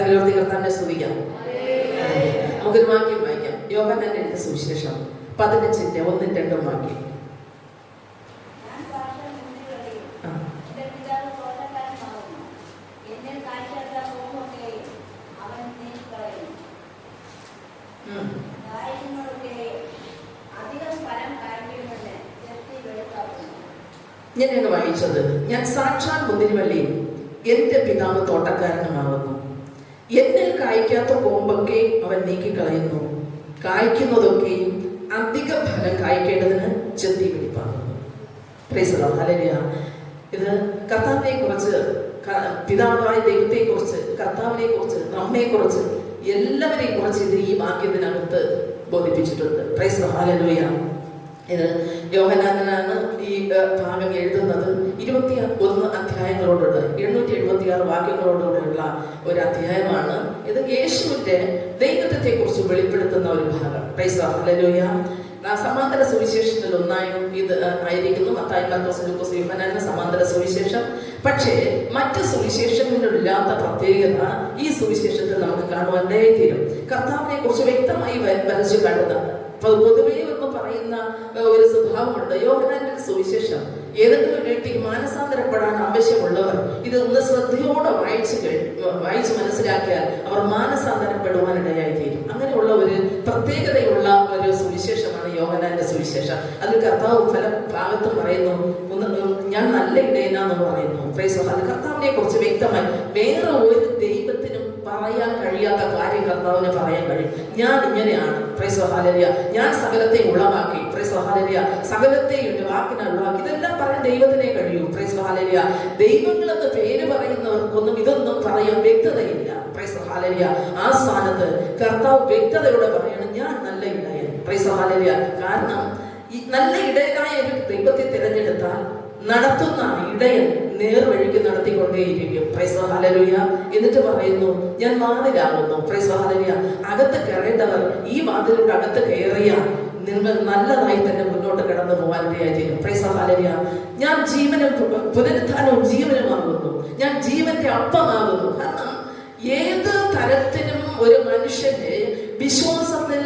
കരലോർത്തി കർത്താവിനെ സ്തുതിക്കാം. നമുക്കൊരു വാക്യം വായിക്കാം. യോഹന്നാന്റെ എഴുതിയ സുവിശേഷം 15 1, 2 വാക്യം. ഞാനാണ് വായിച്ചത്. ഞാൻ സാക്ഷാൽ മുന്തിരിവള്ളിയും എന്റെ പിതാവ് തോട്ടക്കാരനുമാകുന്നു. എന്നിൽ കായ്ക്കാത്ത കൊമ്പൊക്കെ അവൻ നീക്കിക്കളയുന്നു, കായ്ക്കുന്നതൊക്കെയും അധിക ഫലം കായ്ക്കേണ്ടതിന് ചെത്തി പിടിപ്പാകുന്നു. Praise the Lord. ഹല്ലേലൂയ. ഇത് കർത്താവിനെ കുറിച്ച്, പിതാവായ ദൈവത്തെ കുറിച്ച്, കർത്താവിനെ കുറിച്ച്, നമ്മെ കുറിച്ച്, എല്ലാവരെയും കുറിച്ച് ഇത് ഈ വാക്യത്തിനകത്ത് ബോധിപ്പിച്ചിട്ടുണ്ട്. Praise the Lord. ഹല്ലേലൂയ. ഇത് യോഹന്നാനാണ് ഈ ഭാഗം എഴുതുന്നത്. 21 അധ്യായങ്ങളോടുള്ള 876 വാക്യങ്ങളോടുകൂടെയുള്ള ഒരു അധ്യായമാണ് ഇത്. യേശുവിന്റെ ദൈവത്വത്തെ കുറിച്ച് വെളിപ്പെടുത്തുന്ന ഒരു ഭാഗം. Price the Lord. ഹല്ലേലൂയ. സമാന്തര സുവിശേഷങ്ങളിൽ ഒന്നായും ഇത് ആയിരിക്കുന്നു. മത്തായി, മാർക്കോസ്, ലൂക്കോസ്, യോഹന്നാന്റെ സമാന്തര സുവിശേഷം. പക്ഷേ മറ്റ് സുവിശേഷങ്ങളിലില്ലാത്ത പ്രത്യേകത ഈ സുവിശേഷത്തിൽ നമുക്ക് കാണുവാനേ തീരും. കർത്താവിനെ കുറിച്ച് വ്യക്തമായി വരച്ചു കണ്ടതാണ്. പൊതുവേ ഒന്ന് പറയുന്ന ഒരു സ്വഭാവമുണ്ട്. യോഹന്നാന്റെ സുവിശേഷം ഏതെങ്കിലും വീട്ടിൽ മാനസാന്തരപ്പെടാൻ ആവശ്യമുള്ളവർ ഇത് ഒന്ന് ശ്രദ്ധയോടെ വായിച്ച് മനസ്സിലാക്കിയാൽ അവർ മാനസാന്തരപ്പെടുവാനിടയായി തീരും. അങ്ങനെയുള്ള ഒരു പ്രത്യേകതയുള്ള ഒരു സുവിശേഷമാണ് യോഹന്നാന്റെ സുവിശേഷം. അതിൽ കർത്താവ് പല ഭാഗത്തും പറയുന്നു, ഞാൻ നല്ല ഇടയനാന്ന് പറയുന്നു. അത് കർത്താവിനെ കുറിച്ച് വ്യക്തമായി വേറെ ഒരു ദൈവത്തിനും പറയാൻ കഴിയാത്ത കാര്യം കർത്താവിന് പറയാൻ കഴിയും. ഞാൻ ഇങ്ങനെയാണ്. Price hallelujah. ഞാൻ സകലത്തെ ഉളവാക്കി. Price hallelujah. സകലത്തെ വാക്കിനാൽ ഉളവാക്കി. ഇതെല്ലാം പറയാൻ ദൈവത്തിനെ കഴിയൂ. Price hallelujah. ദൈവങ്ങളെന്ന് പേര് പറയുന്നവർക്കൊന്നും ഇതൊന്നും പറയാൻ വ്യക്തതയില്ല. Praise hallelujah. ആ സ്ഥാനത്ത് കർത്താവ് വ്യക്തതയോടെ പറയണം, ഞാൻ നല്ല ഇടയൻ. Praise hallelujah. കാരണം ഈ നല്ല ഇടയനായ ഒരു ദൈവത്തെ തിരഞ്ഞെടുത്താൽ നടത്തുന്ന ഇടയൻ നേർവഴിക്ക് നടത്തിക്കൊണ്ടേയിരിക്കും. Price hallelujah. എന്നിട്ട് പറയുന്നു, ഞാൻ വാതിലാകുന്നു. Price hallelujah. അകത്ത് കയറേണ്ടവർ ഈ വാതിലൂടെ അകത്ത് കയറിയാൽ നിങ്ങൾ നല്ലതായി തന്നെ മുന്നോട്ട് കടന്നു പോകാനിടയായി തീരും. Price hallelujah. ഞാൻ ജീവനും പുനരുത്ഥാനവും ജീവനുമാകുന്നു. ഞാൻ ജീവന്റെ അപ്പമാകുന്നു. കാരണം ഏത് തരത്തിലും ഒരു മനുഷ്യന്റെ വിശ്വാസത്തിൽ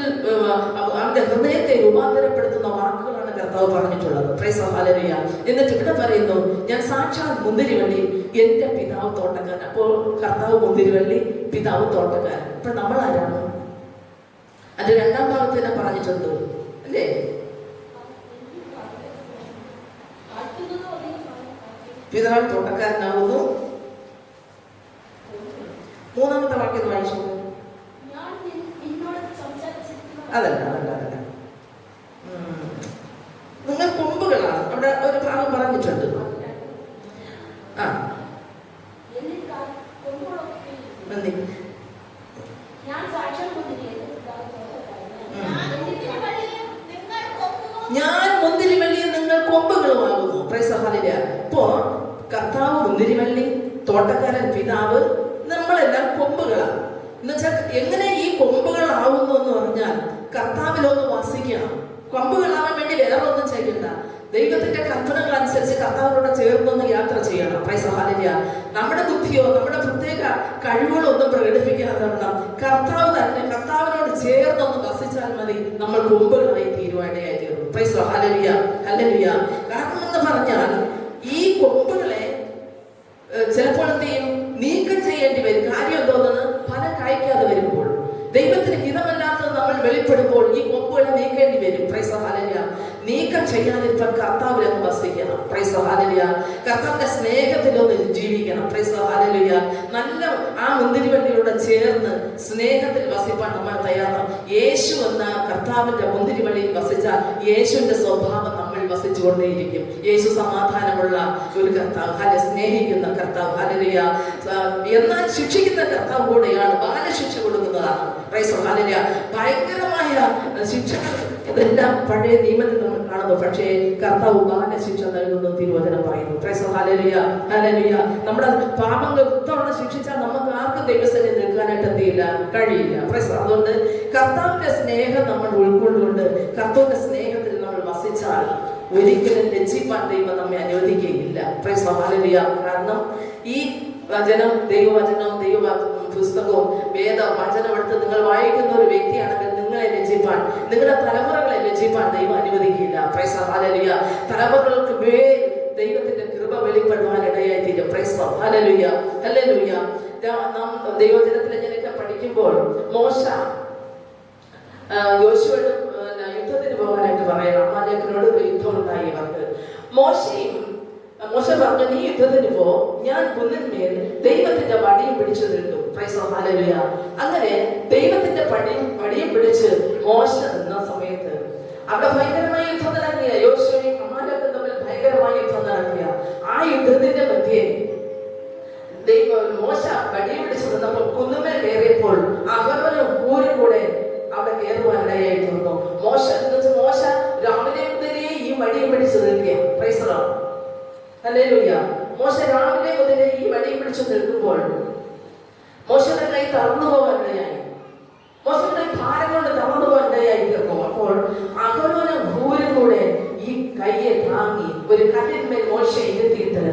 അവന്റെ ഹൃദയത്തെ രൂപാന്തരപ്പെടുത്തുന്ന വാക്കുകളാണ് കർത്താവ് പറഞ്ഞിട്ടുള്ളത്. Price hallelujah. എന്നിട്ട് ഇവിടെ പറയുന്നു, ഞാൻ സാക്ഷാൽ മുന്തിരിവള്ളി, എന്റെ പിതാവ് തോട്ടക്കാരൻ. അപ്പോൾ കർത്താവ് മുന്തിരിവള്ളി, പിതാവ് തോട്ടക്കാരൻ. അപ്പൊ നമ്മൾ ആരാണ്? അതിന്റെ 2ാം ഭാഗത്ത് തന്നെ പറഞ്ഞിട്ടുണ്ട് അല്ലേ? പിതാവ് തോട്ടക്കാരനാകുന്നു. 3ാമത്തെ വാക്യം വായിച്ചു. അതല്ല. നിങ്ങൾ കൊമ്പുകളാണ്. അവിടെ ഒരു ഭാഗം പറഞ്ഞിട്ടുണ്ട്. ഞാൻ മുന്തിരിവള്ളിയും നിങ്ങൾ കൊമ്പുകളുമാകുന്നു. Price hallelujah. ഇപ്പോ കർത്താവ് മുന്തിരിവള്ളി, തോട്ടക്കാരൻ പിതാവ്, നമ്മളെല്ലാം കൊമ്പുകളാണ്. എന്നുവെച്ചാൽ എങ്ങനെ ഈ കൊമ്പുകളാവുന്നു എന്ന് പറഞ്ഞാൽ കർത്താവിലൊന്ന് വസിക്കണം. കൊമ്പുകളാവാൻ വേണ്ടി വേറെ ഒന്നും ചെയ്യണ്ട. ദൈവത്തിന്റെ കൽപ്പനകൾ അനുസരിച്ച് കർത്താവിനോട് ചേർന്നൊന്ന് യാത്ര ചെയ്യണം. Price hallelujah. നമ്മുടെ ബുദ്ധിയോ നമ്മുടെ പ്രത്യേക കഴിവുകളോ ഒന്നും പ്രകടിപ്പിക്കാതെ കർത്താവ് തന്നെ കർത്താവിനോട് ചേർന്നൊന്ന് വസിച്ചാൽ മതി. നമ്മൾ കൊമ്പുകളായി തീരുവാനിടയായി തീർന്നു. Price hallelujah. ഹല്ലേലൂയ. കാരണം എന്ന് പറഞ്ഞാൽ ഈ കൊമ്പുകളെ ചിലപ്പോൾ എന്ത് ചെയ്യും? നീക്കം ചെയ്യേണ്ടി വരും. കാര്യം എന്തോന്നാണ്? ഫലം കായ്ക്കാതെ വരുമ്പോൾ, ദൈവത്തിന് ഹിതമല്ലാത്തത് നമ്മൾ വെളിപ്പെടുമ്പോൾ ഈ കൊമ്പുകളെ നീക്കേണ്ടി വരും. Praise hallelujah. നീക്കം ചെയ്യാതിരിക്കാൻ കർത്താവിലൊന്ന് വസിക്കണം. Praise hallelujah. കർത്താവിന്റെ സ്നേഹത്തിലൊന്ന് ജീവിക്കണം. Praise hallelujah. നല്ല ആ മുന്തിരിവള്ളിയോട് ചേർന്ന് സ്നേഹത്തിൽ വസിപ്പാൻ നമ്മൾ തയ്യാറാണ്. യേശു എന്ന കർത്താവിന്റെ മുന്തിരിവള്ളിയിൽ വസിച്ചാൽ യേശുവിന്റെ സ്വഭാവം നമ്മൾ വസിച്ചുകൊണ്ടേയിരിക്കും. യേശു സമാധാനമുള്ള ഒരു കർത്താവ്, സ്നേഹിക്കുന്ന കർത്താവ്. ഹല്ലേലൂയ. എന്നാൽ ശിക്ഷിക്കുന്ന കർത്താവ് കൂടെയാണ്. ബാലശിക്ഷ കൊടുക്കുന്നതാണ്. Price hallelujah. ഭയങ്കരമായ ശിക്ഷകൾ ഇതെല്ലാം പഴയ നിയമത്തിൽ നമ്മൾ കാണുന്നു. പക്ഷേ കർത്താവ് ബാലശിക്ഷ നൽകുന്നു തിരുവചനം പറയുന്നു. Price hallelujah. ഹല്ലേലൂയ. നമ്മുടെ പാപങ്ങൾ ഉത്തവണ ശിക്ഷിച്ചാൽ നമുക്ക് ആർക്കും ദൈവസന്നിധിയിൽ നിൽക്കാനായിട്ട് എന്തിയില്ല, കഴിയില്ല. പ്രൈസ്. അതുകൊണ്ട് കർത്താവിന്റെ സ്നേഹം നമ്മൾ ഉൾക്കൊണ്ടുകൊണ്ട് കർത്താവിന്റെ സ്നേഹത്തിൽ നമ്മൾ വസിച്ചാൽ ഒരിക്കലും ലജ്ജിപ്പാൻ ദൈവം നമ്മെ അനുവദിക്കുകയില്ല. Price hallelujah. കാരണം ഈ വചനം, ദൈവവചനവും പുസ്തകവും വേദ വചനമെടുത്ത് നിങ്ങൾ വായിക്കുന്ന ഒരു വ്യക്തിയാണെങ്കിൽ നിങ്ങളെ രചിപ്പാൻ, നിങ്ങളുടെ തലമുറകളെ രചിപ്പാൻ ദൈവം അനുവദിക്കില്ല. Price the Lord. ഹല്ലേലൂയ. തലമുറകൾക്ക് മേൽ ദൈവത്തിന്റെ കൃപ വെളിപ്പെടുവാൻ ഇടയായി തീരും. Price the Lord. Hallelujah. Hallelujah. നാം ദൈവജനത്തിൽ ഇങ്ങനെയൊക്കെ പഠിക്കുമ്പോൾ മോശ യോശുവയോട് യുദ്ധത്തിന് പോകാനായിട്ട് പറയണം. അമാലേക്കിനോട് യുദ്ധം ഉണ്ടായി അവർക്ക്. മോശ പറഞ്ഞു, നീ യുദ്ധത്തിന് പോ, ഞാൻ കുന്നിന്മേൽ ദൈവത്തിന്റെ വടിയും പിടിച്ചു നിൽക്കും. Price the Lord. ഹല്ലേലൂയ. അങ്ങനെ ദൈവത്തിന്റെ വടിയും പിടിച്ച് മോശ നിന്ന സമയത്ത് അവിടെ ഭയങ്കരമായ യുദ്ധം നടക്കുക. യോശുവയും അമാലേക്കും തമ്മിൽ ഭയങ്കരമായ യുദ്ധം നടക്കുക. ആ യുദ്ധത്തിന്റെ മധ്യേ മോശ വടിയും പിടിച്ചു നിന്നപ്പോൾ കുന്നുമേൽ കയറിയപ്പോൾ അഹരോനും ഹൂരും കൂടെ അവിടെ കയറുവാനിടയായി തീർന്നു. മോശ രാവിലെ മുതലേ ഈ വടിയും പിടിച്ചു നിൽക്കുക. Price the Lord. ഹല്ലേലൂയ. മോശ രാവിലെ മുതലേ ഈ വടിയും പിടിച്ചു നിൽക്കുമ്പോൾ മോശയുടെ കൈ തളർന്നു പോകാനിടയായി. മോശയുടെ ഭാരം കൊണ്ട് തളർന്നു പോകാനിടയായി തീർന്നു. അപ്പോൾ അഹരോനും ഹൂരും കൂടെ ഈ കയ്യെ താങ്ങി ഒരു കല്ലിന്മേൽ മോശയെ ഇരുത്തിയിട്ട്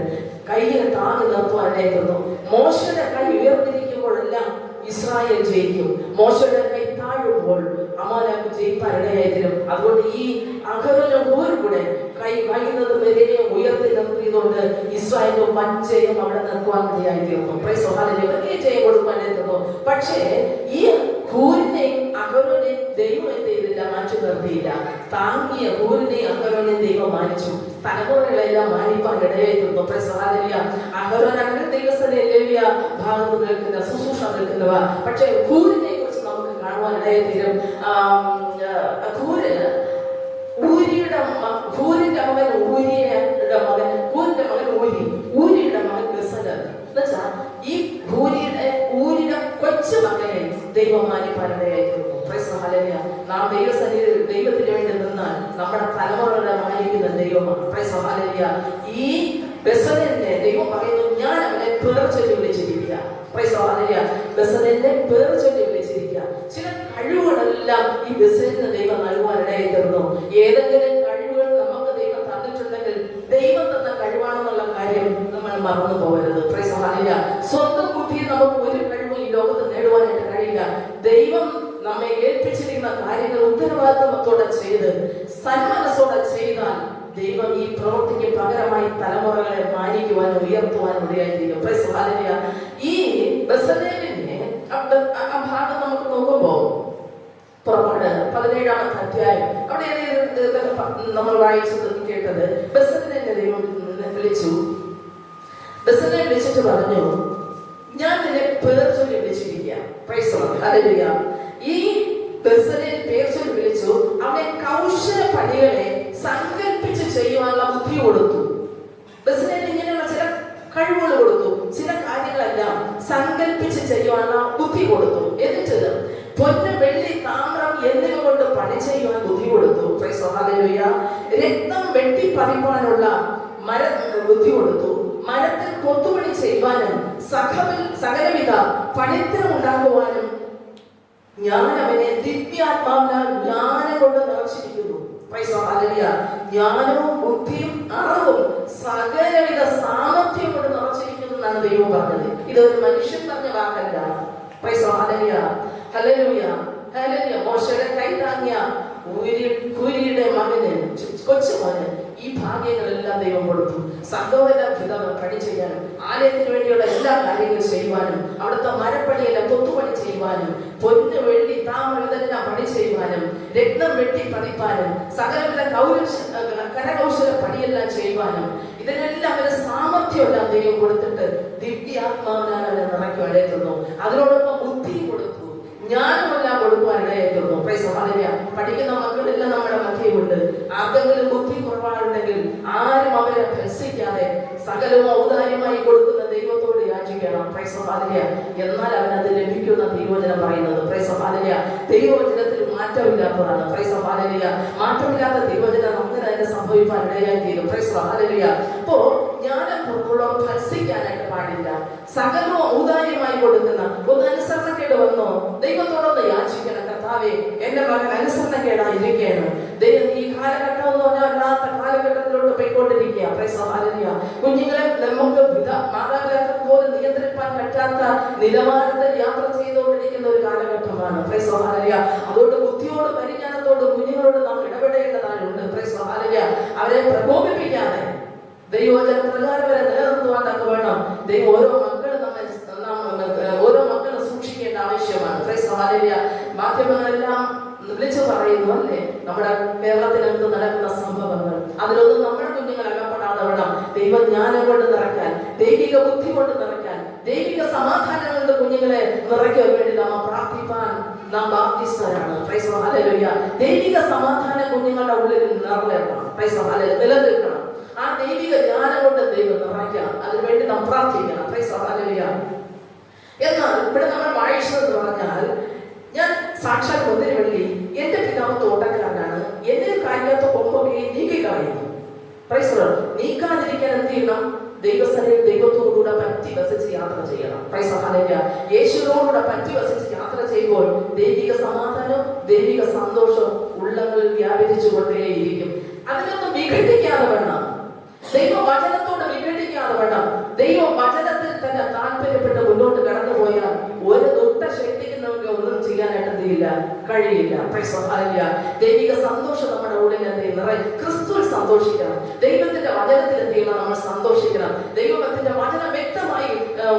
കയ്യെ താങ്ങി നിർത്തുവാനിടയായി തീർന്നു. മോശയുടെ കൈ ഉയർന്നിരിക്കുമ്പോഴെല്ലാം ഇസ്രായേൽ ജയിക്കും. മോശയുടെ കൈ താഴുമ്പോൾ അമാലേക്ക് ജയിപ്പാൻ ഇടയായി തീരും. അതുകൊണ്ട് ഈ അഹരോനും ഹൂരും കൂടെ കൈ വൈകുന്നത് വരെ ഉയർത്തി നിർത്തിയതുകൊണ്ട് ഇസ്രായേലിന്റെ വഞ്ചയം അവിടെ നിർത്തുവാൻ ഇടയായി തീർന്നു. Praise the Lord. വലിയ ജയം കൊടുക്കാനായി തീർന്നു. പക്ഷേ ഈ ഹൂരിനെയും അഹരോനെയും ദൈവം എന്ത് ചെയ്തില്ല? മാറ്റി നിർത്തിയില്ല. താങ്ങിയ ഹൂരിനെയും അഹരോനെയും ദൈവം മാനിച്ചു. തലമുറകളെല്ലാം മാനിപ്പാൻ ഇടയായി തീർന്നു. Praise the Lord. അഹരോനാണെങ്കിൽ ദൈവസന്നിധിയിലെ ഭാഗത്ത് നിൽക്കുന്ന ശുശ്രൂഷ നിൽക്കുന്നവ. പക്ഷേ ഹൂരിനെ കുറിച്ച് നമുക്ക് കാണുവാൻ ഇടയായി തീരും. ഹൂരിന്റെ മകൻ ഊരിയുടെ മകൻ ബെസലേൽ. എന്നുവെച്ചാൽ ഈ ഊരിയുടെ കൊച്ചു മകനെ ദൈവം മാനിപ്പാനിടയായിരുന്നു. നാം ദൈവത്തിന് വേണ്ടി നിന്നാൽ നമ്മുടെ തലമുറകളെ മാനിക്കുന്ന ദൈവമാണ്. Praise the Lord. ഈ ബെസലേലിനെ ദൈവം പറയുന്നു, ഞാൻ അവനെ പേർ ചൊല്ലി വിളിച്ചിരിക്കുക. Praise the Lord. ബെസലേലിനെ പേർ ചൊല്ലി വിളിച്ചിരിക്കുക. ചില കഴിവുകളെല്ലാം ഈ ബെസലേലിന് ദൈവം നൽകുവാനിടയായി തീർന്നു. ഏതെങ്കിലും കഴിവുകൾ നമുക്ക് ദൈവം തന്നിട്ടുണ്ടെങ്കിൽ ദൈവം തന്ന കഴിവാണെന്നുള്ള കാര്യം നമ്മൾ മറന്നു പോകരുത്. Price the Lord. സ്വന്തം ബുദ്ധിയിൽ നമുക്ക് ഒരു കഴിവും ഈ ലോകത്ത് നേടുവാനായിട്ട് കഴിയില്ല. ദൈവം നമ്മെ ഏൽപ്പിച്ചിരിക്കുന്ന കാര്യങ്ങൾ ഉത്തരവാദിത്വത്തോടെ ചെയ്ത് സന്മനസ്സോടെ ചെയ്താൽ ദൈവം ഈ പ്രവൃത്തിക്ക് പകരമായി തലമുറകളെ മാനിക്കുവാനും ഉയർത്തുവാനും ഇടയായിരിക്കും. Praise the Lord. ഈ ബെസലേലിനെ ആ ഭാഗം നമുക്ക് നോക്കുമ്പോൾ പുറപ്പാട് 17-ാമത്തെ അധ്യായം അവിടെ നമ്മൾ വായിച്ചത് കേട്ടത്, ബെസലേലിനെ ദൈവം വിളിച്ചു. ബെസലേൽ വിളിച്ചിട്ട് പറഞ്ഞു, ഞാൻ നിന്നെ പേർ ചൊല്ലി വിളിച്ചിരിക്കുക. Praise the Lord. ഹല്ലേലൂയ. ഈ ബെസലേൽ പേർ ചൊല്ലി വിളിച്ചു. അവനെ കൗശല പണികളെ സങ്കല്പിച്ച് ചെയ്യുവാനുള്ള ബുദ്ധി കൊടുത്തു. ബെസലേൽ ഇങ്ങനെയുള്ള ചില കഴിവുകൾ കൊടുത്തു. ചില കാര്യങ്ങളെല്ലാം സങ്കല്പിച്ച് ചെയ്യുവാനുള്ള ബുദ്ധി കൊടുത്തു. എന്നിട്ട് പൊന്ന്, വെള്ളി, താമ്രം എന്നിവ കൊണ്ട് പണി ചെയ്യുവാൻ ബുദ്ധി കൊടുത്തു. Price the Lord. ഹല്ലേലൂയ. രക്തം വെട്ടിപ്പറിപ്പാനുള്ള ബുദ്ധി കൊടുത്തു. മരത്തിൽ കൊത്തുപണി ചെയ്യുവാനും സകലവിധ പണിത്തരം ഉണ്ടാക്കുവാനും ഞാൻ അവനെ ദിവ്യാത്മാവിനാൽ ജ്ഞാനം കൊണ്ട് നിറച്ചിരിക്കുന്നു. Praise the Lord. ഹല്ലേലൂയ. ജ്ഞാനവും ബുദ്ധിയും അറിവും സകലവിധ സാമർത്ഥ്യം കൊണ്ട് നിറച്ചിരിക്കുന്നു എന്നാണ് ദൈവം പറഞ്ഞത്. ഇതൊരു മനുഷ്യൻ പറഞ്ഞ വാക്കല്ല. Praise the Lord. Hallelujah. Hallelujah. Hallelujah. മോശയുടെ കൈ താങ്ങിയ ഊരിയുടെ മകന്, കൊച്ചുമകന് ഈ ഭാഗ്യങ്ങളെല്ലാം ദൈവം കൊടുത്തു. സംഭവമെല്ലാം പണി ചെയ്യാനും ആലയത്തിന് വേണ്ടിയുള്ള എല്ലാ കാര്യങ്ങളും ചെയ്യുവാനും അവിടുത്തെ മരപ്പണിയെല്ലാം കൊത്തുപണി ചെയ്യുവാനും പൊന്ന്, വെള്ളി, താമ്രം ഇതെല്ലാം പണി ചെയ്യുവാനും രക്തം വെട്ടി പതിപ്പാനും സകലവിധ കരകൗശല പണിയെല്ലാം ചെയ്യുവാനും ഇതിനെല്ലാം അവന് സാമർത്ഥ്യമെല്ലാം ദൈവം കൊടുത്തിട്ട് ദിവ്യാത്മാവിനാൽ അവനെ നിറയ്ക്കുവാനേ തന്നു. അതിനോടൊപ്പം ബുദ്ധി കൊടുത്തു, ജ്ഞാനമെല്ലാം കൊടുക്കുവാനിടയായിരുന്നു. Praise the Lord. പഠിക്കുന്ന മക്കളെല്ലാം നമ്മുടെ മധ്യമുണ്ട്. ആർക്കെങ്കിലും ബുദ്ധി കുറവാണുണ്ടെങ്കിൽ ആരും അവരെ ഭത്സിക്കാതെ സകലവും ഔദാര്യമായി കൊടുക്കുന്ന ദൈവത്തോട് യാചിക്കണം. Price the Lord. എന്നാൽ അവനത് ലഭിക്കുന്ന ദൈവവചനം പറയുന്നത്. Price the Lord. ദൈവവചനത്തിൽ മാറ്റമില്ലാത്തതാണ്. Price the Lord. മാറ്റമില്ലാത്ത ദൈവവചനം അങ്ങനെ തന്നെ സംഭവിക്കാൻ ഇടയായി തീരും. Price the Lord. അപ്പോ ജ്ഞാനം പുറത്തുള്ളവർ ഭത്സിക്കാനായിട്ട് പാടില്ല. സകലവും ഔദാര്യമായി കൊടുക്കുന്ന ഒന്ന് അനുസരണക്കേട് വന്നോ ദൈവത്തോടൊന്ന് യാചിക്കണം. കർത്താവേ, എന്റെ മകൻ അനുസരണക്കേടായിരിക്കുകയാണ്. ദൈവം ഈ കാലഘട്ടം എന്ന് പറഞ്ഞാൽ അല്ലാത്ത കാലഘട്ടത്തിലോട്ട് പോയിക്കൊണ്ടിരിക്കുക. Price the Lord. കുഞ്ഞുങ്ങളെ നമുക്ക് മാതാപിതാക്കൾ പോലും നിയന്ത്രിക്കാൻ പറ്റാത്ത നിലവാരത്തിൽ യാത്ര ആവശ്യമാണ്. Price hallelujah. അതുകൊണ്ട് ബുദ്ധിയോട് പരിജ്ഞാനത്തോട് കുഞ്ഞുങ്ങളോട് നാം ഇടപെടേണ്ടതായുണ്ട്. Price hallelujah. അവരെ പ്രകോപിപ്പിക്കാതെ ദൈവവചന പ്രകാരം വരെ നിലനിർത്തുവാൻ വേണം. ദൈവം ഓരോ മക്കളും സൂക്ഷിക്കേണ്ട ആവശ്യമാണ്. Price hallelujah. മാധ്യമങ്ങളെല്ലാം വിളിച്ചു പറയുന്നു അല്ലേ, നമ്മുടെ കേരളത്തിനകത്ത് നടക്കുന്ന സംഭവങ്ങൾ. അതിലൊന്നും നമ്മുടെ കുഞ്ഞുങ്ങൾ അകപ്പെടാതെ വേണം ദൈവജ്ഞാനം കൊണ്ട് നിറയ്ക്കാൻ, ദൈവിക ബുദ്ധി കൊണ്ട് നിറയ്ക്കാൻ, ദൈവിക സമാധാനം കൊണ്ട് കുഞ്ഞുങ്ങളെ നിറയ്ക്കാൻ വേണ്ടി നാം പ്രാർത്ഥിപ്പാൻ നാം ബാധ്യസ്ഥരാണ്. Price hallelujah. ദൈവിക സമാധാനം കുഞ്ഞുങ്ങളുടെ ഉള്ളിൽ നിറവേറണം. Price hallelujah. നിലനിൽക്കണം. ആ ദൈവിക ജ്ഞാനം കൊണ്ട് ദൈവം നിറയ്ക്കണം. അതിനുവേണ്ടി നാം പ്രാർത്ഥിക്കണം. Price hallelujah. എന്നാൽ ഇവിടെ നമ്മൾ വായിച്ചതെന്ന് പറഞ്ഞാൽ, ഞാൻ സാക്ഷാൽ മുന്തിരിവള്ളി, എന്റെ പിതാവ് തോട്ടക്കാരനാണ്, എന്നിൽ കായ്ക്കാത്ത കൊമ്പൊക്കെ നീക്കിക്കളയുന്നു. Praise the Lord. നീക്കാതിരിക്കാൻ എന്ത് ചെയ്യണം? ദൈവസന്നിധിയിൽ ദൈവത്തോടുകൂടെ പറ്റി വസിച്ച് യാത്ര ചെയ്യണം. Price hallelujah. യേശുവിനോടുകൂടെ പറ്റി വസിച്ച് യാത്ര ചെയ്യുമ്പോൾ ദൈവിക സമാധാനം, ദൈവിക സന്തോഷം ഉള്ളങ്ങളിൽ വ്യാപരിച്ചുകൊണ്ടേയിരിക്കും. അതിനൊന്നും വിഘടിക്കാതെ വേണം, ദൈവവചനത്തോട് വിഘടിക്കാതെ വേണം. ദൈവവചനത്തിൽ തന്നെ താല്പര്യപ്പെട്ട് മുന്നോട്ട് കടന്നുപോയാൽ ഒരു ദുഷ്ടശക്തിക്ക് നമുക്ക് ഒന്നും ചെയ്യാനായിട്ട് എന്തില്ല, കഴിയില്ല. Price hallelujah. ദൈവിക സന്തോഷം നമ്മുടെ ഉള്ളിൽ നിറയും. ക്രിസ്തുവിൽ സന്തോഷിക്കണം. ദൈവത്തിന്റെ വചനത്തിൽ എന്ത് ചെയ്യണം? നമ്മൾ സന്തോഷിക്കണം. ദൈവത്തിന്റെ വചനം വ്യക്തമായി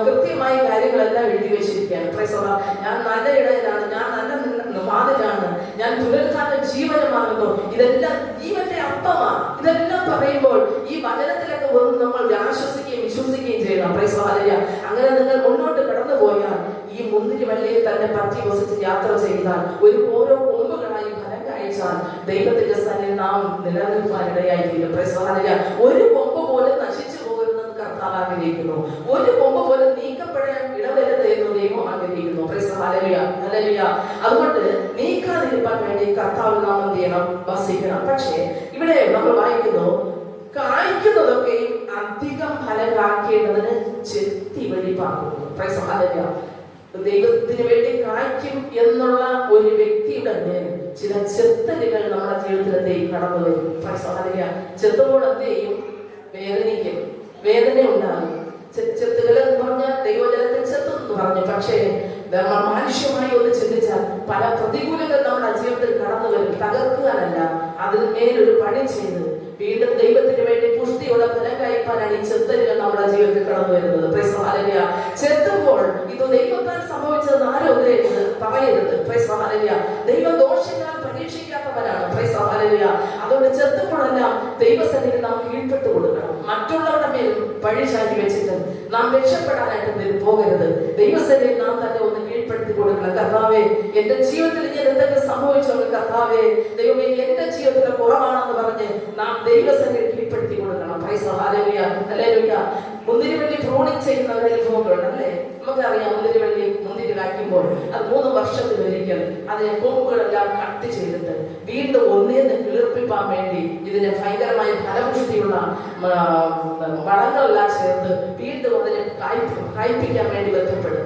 കൃത്യമായി കാര്യങ്ങളെല്ലാം എഴുതി വെച്ചിരിക്കുകയാണ്. Price hallelujah. ഞാൻ നല്ല ഇടയനാണ്, ഞാൻ നല്ല വാതിലാണ്, ഞാൻ പുനരുത്ഥാന ജീവനമാകുന്നു, ഇതെല്ലാം ജീവന്റെ അർത്ഥമാണ്. ഇതെല്ലാം പറയുമ്പോൾ ഈ വചനത്തിലൊക്കെ ഒന്ന് നമ്മൾ ആശ്വസിക്കുകയും വിശ്വസിക്കുകയും ചെയ്യണം. Price hallelujah. അങ്ങനെ നിങ്ങൾ മുന്നോട്ട് കടന്നു പോയാൽ ഈ മുന്തിരിവള്ളിയിൽ തന്നെ പറ്റി വസിച്ച് യാത്ര ചെയ്താൽ, ഓരോ കൊമ്പുകളായി ഫലം കായ്ച്ചാൽ ദൈവത്തിന്റെ സന്നിധിയിൽ നാം നിലനിൽക്കാനിടയായി തീരും. Price hallelujah. ഒരു കൊമ്പ് പോലും നശിച്ചു പോകരുതെന്ന് കർത്താവ് ആഗ്രഹിക്കുന്നു. ഒരു കൊമ്പ് പോലും നീക്കപ്പെടാൻ ഇടവരുത് എന്ന് ദൈവം ആഗ്രഹിക്കുന്നു. Price hallelujah. ഹല്ലേലൂയ. അതുകൊണ്ട് നീക്കാതിരിക്കാൻ വേണ്ടി കർത്താവ് നാം എന്ത് ചെയ്യണം? വസിക്കണം. പക്ഷേ ഇവിടെ നമ്മൾ വായിക്കുന്നു, കായ്ക്കുന്നതൊക്കെയും അധികം ഫലം കാക്കേണ്ടതിന് ചെത്തി വെളിപ്പാക്കുന്നു. Price hallelujah. ദൈവത്തിന് വേണ്ടി കായ്ക്കും എന്നുള്ള ഒരു വ്യക്തിയുടെ മേൽ ചില ചെത്തലുകൾ നമ്മുടെ ജീവിതത്തിലേക്ക് കടന്നു വരും. Praise hallelujah. ചെത്തുമ്പോൾ എന്ത് ചെയ്യും? വേദനിക്കും, വേദന ഉണ്ടാകും. ചെത്തുകൾ എന്ന് പറഞ്ഞാൽ ദൈവജനത്തിൽ ചെത്തുന്നു പറഞ്ഞു. പക്ഷേ മാനുഷ്യമായി ഒന്ന് ചിന്തിച്ചാൽ പല പ്രതികൂലങ്ങൾ നമ്മുടെ ജീവിതത്തിൽ കടന്നു വരും. തകർക്കാനല്ല, അതിന്മേലൊരു പണി ചെയ്ത് വീണ്ടും ദൈവത്തിന് വേണ്ടി പുഷ്ടിയുള്ള ഫലം കഴിപ്പാനാണ് ഈ ചെത്തലുകൾ നമ്മുടെ ജീവിതത്തിൽ കടന്നു വരുന്നത്. Price hallelujah. ചെത്തുമ്പോൾ ഇത് ദൈവത്താൽ സംഭവിച്ചതെന്ന് ആരും പറയരുത്. Price hallelujah. ദൈവം ദോഷങ്ങളാൽ പരീക്ഷിക്കാത്തവനാണ്. Price hallelujah. അതുകൊണ്ട് ചെത്തുമ്പോഴെല്ലാം ദൈവസന്നിധിയിൽ നാം കീഴ്പ്പെട്ടു കൊടുക്കണം. മറ്റുള്ളവരുടെ മേൽ പഴി ചാരി വെച്ചിട്ട് നാം രക്ഷപ്പെടാനായിട്ട് പോകരുത്. ദൈവസന്നിധിയിൽ നാം തന്നെ ഒന്ന് കീഴ്പ്പെടുത്തി കൊടുക്കണം. കർത്താവേ, എന്റെ ജീവിതത്തിൽ ഞാൻ എന്തെങ്കിലും സംഭവിച്ചോ കർത്താവേ, ദൈവമേ എന്റെ ജീവിതത്തിൽ കുറവാണെന്ന് പറഞ്ഞ് നാം ദൈവസന്നിധിയിൽ കീഴ്പ്പെടുത്തി കൊടുക്കണം. Price hallelujah. ഹല്ലേലൂയ. മുന്തിരിവള്ളി പ്രൂണിങ് ചെയ്യുന്ന ഒരു അനുഭവങ്ങളുണ്ട് അല്ലേ? നമുക്കറിയാം, മുന്തിരി കായ്ക്കുമ്പോൾ അത് 3 വർഷത്തിലൊരിക്കൽ അതിനെ കൊമ്പുകളെല്ലാം കട്ട് ചെയ്തിട്ട് വീണ്ടും ഒന്നേന്ന് കിളിർപ്പിപ്പാൻ വേണ്ടി ഇതിനെ ഭയങ്കരമായ ഫലപുഷ്ടിയുള്ള വളങ്ങളെല്ലാം ചേർത്ത് വീണ്ടും അതിനെ കായ്പിക്കാൻ വേണ്ടി ബന്ധപ്പെടും.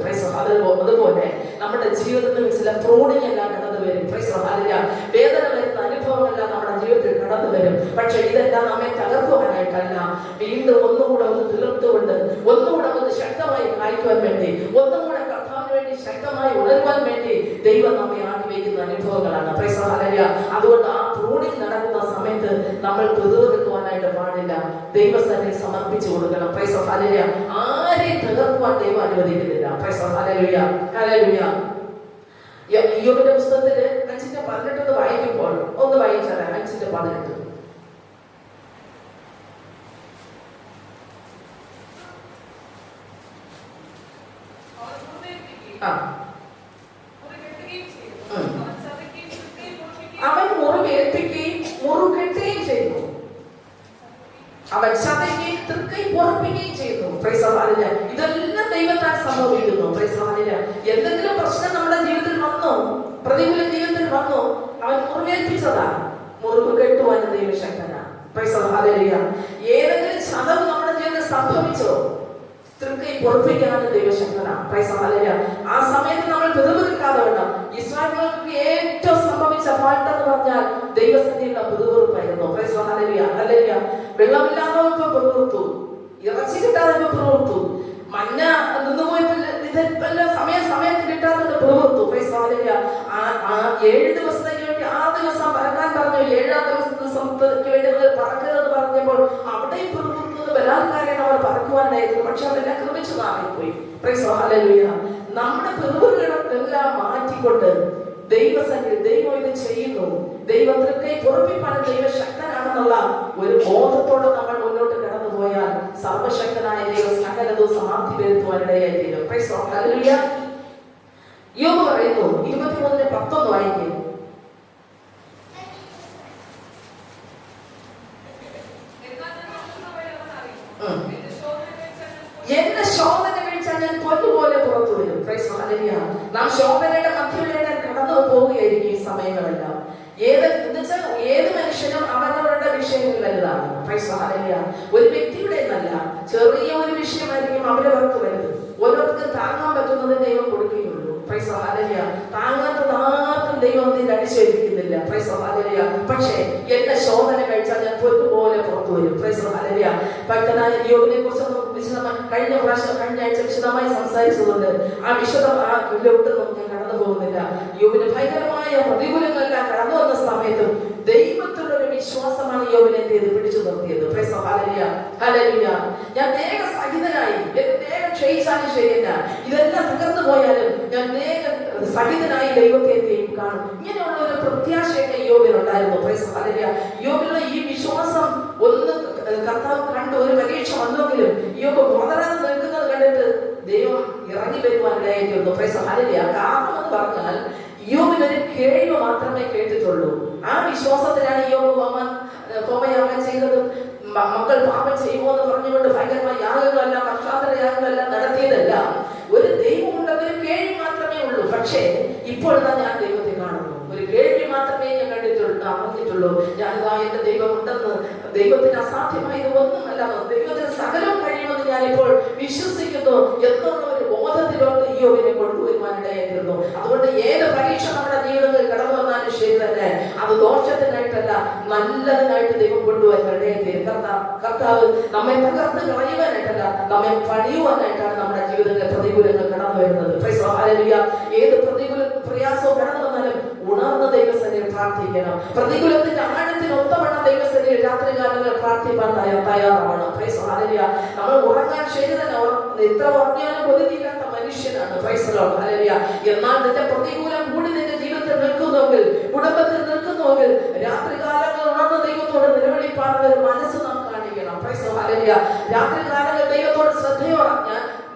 അതുപോലെ നമ്മുടെ ജീവിതത്തിൽ ചില പ്രൂണിങ് എല്ലാം കടന്നു വരും. Praise hallelujah. വേദന വരുന്ന അനുഭവമെല്ലാം നമ്മുടെ ജീവിതത്തിൽ കടന്നു വരും. പക്ഷെ ഇതെല്ലാം നമ്മെ തകർക്കുവാനായിട്ടല്ല, വീണ്ടും ഒന്നുകൂടെ ഒന്ന് തീർത്തുകൊണ്ട് ഒന്നുകൂടെ ഒന്ന് ശക്തമായി കായ്ക്കുവാൻ വേണ്ടി, ഒന്നുകൂടെ കർത്താവിന് വേണ്ടി ശക്തമായി ഉണരുവാൻ വേണ്ടി ദൈവം നമ്മെ ആക്കി വയ്ക്കുന്ന അനുഭവങ്ങളാണ്. Price hallelujah. അതുകൊണ്ട് ആ പ്രൂണിങ് നടക്കുന്ന സമയത്ത് നമ്മൾ പിറുപിറുക്കുവാനായിട്ട് പാടില്ല. ദൈവസന്നിധിയിൽ സമർപ്പിച്ചു കൊടുക്കണം. Price hallelujah. ആരെയും തകർക്കുവാൻ ദൈവം അനുവദിക്കുന്നില്ല. Price hallelujah. ഹല്ലേലൂയ. യോബിന്റെ പുസ്തകത്തില് 5:18 വായിക്കുമ്പോൾ ഒന്ന് വായിച്ചാൽ 5:18. അവൻ മുറിവേൽപ്പിക്കുകയും മുറുകെട്ടുകയും ചെയ്തു, അവൻ ചതയ്ക്കുകയും തൃക്കൈ പൊറപ്പിക്കുകയും ചെയ്യുന്നു. Price hallelujah. ഇതെല്ലാം ദൈവത്താൽ സംഭവിക്കുന്നു. Price hallelujah. എന്തെങ്കിലും പ്രശ്നം നമ്മുടെ ജീവിതത്തിൽ വന്നോ, പ്രതികൂല ജീവിതത്തിൽ വന്നോ, അവൻ മുറിവേൽപ്പിച്ചതാണ്. മുറിവ് കെട്ടുവാൻ ദൈവശക്തനാണ്. Price hallelujah. ഏതെങ്കിലും ചതവ് നമ്മുടെ ജീവിതത്തിൽ സംഭവിച്ചോ, തൃക്കൈ പൊറപ്പിക്കാനും ദൈവശക്തനാണ്. Price hallelujah. ആ സമയത്ത് നമ്മൾ പിറുപിറുക്കാതെ വേണം. ഇസ്രായേലിന് ഏറ്റവും സംഭവിച്ച ഫാൾട്ട് എന്ന് പറഞ്ഞാൽ ദൈവസന്നിധിയിലുള്ള പിറുപിറുപ്പായിരുന്നു. Praise hallelujah. ഹല്ലേലൂയ. വെള്ളമില്ലാതെ പിറുപിറുത്തു, ഇറച്ചി കിട്ടാതെ പിറുപിറുത്തു, മഞ്ഞ നിന്നുപോയപ്പോൾ സമയത്ത് കിട്ടാതെ പിറുപിറുത്തു. Price hallelujah. 7 ദിവസത്തേക്ക് വേണ്ടി 6 ദിവസം പറക്കാൻ പറഞ്ഞു. 7-ാം ദിവസത്തേക്ക് വേണ്ടി പറക്കരുതെന്ന് പറഞ്ഞപ്പോൾ അവിടെയും ബലാത്കാരം അവർ പറക്കുവാനായിരുന്നു. പക്ഷെ അതെല്ലാം ക്രമിച്ചു മാറിപ്പോയി. നമ്മുടെ പിറവുകളെല്ലാം മാറ്റിക്കൊണ്ട് ദൈവസന്നിധി ദൈവം ഇത് ചെയ്യുന്നു, ദൈവം തൃക്കൈ പൊറപ്പിപ്പാണ്, ദൈവശക്തനാണെന്നുള്ള ഒരു ബോധത്തോടെ നമ്മൾ മുന്നോട്ട് കടന്നു പോയാൽ സർവശക്തനായ ദൈവം സകലതും സമാപ്തി വരുത്തുവാനിടയായി തീരും. യോബ് പറയുന്നു 23:11 വായിക്കും. എന്റെ ശോധന വീഴ്ചാൽ ഞാൻ പൊന്നുപോലെ പുറത്തു വരും. നാം ശോധനയുടെ മധ്യയിലൂടെ കടന്നു പോവുകയായിരിക്കും ഈ സമയങ്ങളെല്ലാം. ഏത് മനുഷ്യനും അവരവരുടെ വിഷയങ്ങൾ വലുതാണ്. ഒരു വ്യക്തിയുടെ എന്നല്ല, ചെറിയ ഒരു വിഷയമായിരിക്കും അവരവർക്ക് വലുത്. ഓരോരുത്തർക്കും താങ്ങാൻ പറ്റുന്നത് ദൈവം കൊടുക്കുകയുള്ളൂ. താങ്ങാത്തത് ആർക്കും ദൈവത്തിൽ അടിച്ചേൽപ്പിക്കുന്നില്ല. പക്ഷേ എന്റെ ശോധന കഴിച്ചാൽ ഞാൻ പൊന്നുപോലെ പുറത്തു വരും. ഭക്തനായ യോബിനെ കുറിച്ച് കഴിഞ്ഞ ആഴ്ച വിശദമായി സംസാരിച്ചതുകൊണ്ട് ആ വിശദമായിട്ടൊന്നും ഞാൻ കടന്നു പോകുന്നില്ല. യോബിന് ഭയങ്കരമായ പ്രതികൂലങ്ങളെല്ലാം കടന്നു വന്ന സമയത്തും ദൈവത്തിലൊരു വിശ്വാസമാണ് യോബിനെ പിടിച്ചു നിർത്തിയത്. ഞാൻ വേഗം സഹിതനായി, വേഗം ക്ഷയിച്ചാലും ശരിയല്ല, ഇതെല്ലാം തകർന്നു പോയാലും ഞാൻ വേഗം സഹിതനായി ദൈവത്തെ കാണും. ഇങ്ങനെയുള്ള ഒരു പ്രത്യാശയൊക്കെ യോബിനുണ്ടായിരുന്നു. യോബിലുള്ള ഈ വിശ്വാസം ഒന്ന് കർത്താവ് കണ്ട് ഒരു പരീക്ഷ വന്നെങ്കിലും യോബ് ബോധരാതെ നിൽക്കുന്നത് കണ്ടിട്ട് ദൈവം ഇറങ്ങി വരുവാനിടയായിരുന്നു. കാരണം എന്ന് പറഞ്ഞാൽ യോബിനൊരു കേൾവി മാത്രമേ കേട്ടിട്ടുള്ളൂ. ആ വിശ്വാസത്തിലാണ് യോബ് ഹോമയാഗം ചെയ്തത്. മക്കൾ പാപം ചെയ്യുമോ എന്ന് പറഞ്ഞുകൊണ്ട് ഭയങ്കരമായ യാഗങ്ങളെല്ലാം, പക്ഷാന്തര യാഗങ്ങളെല്ലാം നടത്തിയതല്ല. ഒരു ദൈവമുണ്ടെങ്കിൽ കേൾവി മാത്രമേ ഉള്ളൂ. പക്ഷേ ഇപ്പോൾ ഞാൻ ദൈവത്തെ കാണുന്നു. ഒരു കേൾവി മാത്രമേ ഞാൻ അറിഞ്ഞിട്ടുള്ളൂ. ഞാനിതാ എന്റെ ദൈവം ഉണ്ടെന്ന്, ദൈവത്തിന് അസാധ്യമായത് ഒന്നുമല്ല, ദൈവത്തിന് സകലം കഴിയുമെന്ന് ഞാനിപ്പോൾ വിശ്വസിക്കുന്നു എന്നുള്ള ഒരു ബോധത്തിലോട്ട് യോബിനെ കൊണ്ടുവരുവാനിടയായിരുന്നു. അതുകൊണ്ട് ഏത് പരീക്ഷ നമ്മുടെ ജീവിതത്തിൽ കടന്നു വന്നാലും ശരി തന്നെ അത് ദോഷത്തിനായിട്ടല്ല, നല്ലതിനായിട്ട് ദൈവം കൊണ്ടുവരുവാനിടയായി. കർത്താവ് നമ്മെ തകർത്ത് കളയുവാനായിട്ടല്ല, നമ്മെ പണിയുവാനായിട്ടാണ് നമ്മുടെ ജീവിതത്തിലെ പ്രതികൂലങ്ങൾ കടന്നു വരുന്നത്. ഏത് പ്രതികൂല പ്രയാസവും കടന്നു വന്നാലും ഉണർന്ന ദൈവസന്നിധിയിൽ പ്രാർത്ഥിക്കണം. പ്രതികൂലത്തിന്റെ ആഴത്തിൽ ഒത്തവണ്ണം ദൈവസന്നിധിയിൽ രാത്രികാലങ്ങൾ പ്രാർത്ഥിപ്പാൻ തയ്യാറാവണം. നമ്മൾ ഉറങ്ങാൻ ശരി തന്നെ, എത്ര ഉറങ്ങിയാലും കൊതിയില്ലാത്ത മനുഷ്യനാണ്. എന്നാൽ നിന്റെ പ്രതികൂലം കൂടി നിന്റെ ജീവിതത്തിൽ നിൽക്കുന്നുവെങ്കിൽ, കുടുംബത്തിൽ നിൽക്കുന്നുവെങ്കിൽ, രാത്രികാലങ്ങൾ ഉണർന്ന ദൈവത്തോട് നിലവിളിപ്പാടുന്ന ഒരു മനസ്സ് നാം കാണിക്കണം. രാത്രികാലങ്ങൾ ദൈവത്തോട് ശ്രദ്ധയോടെ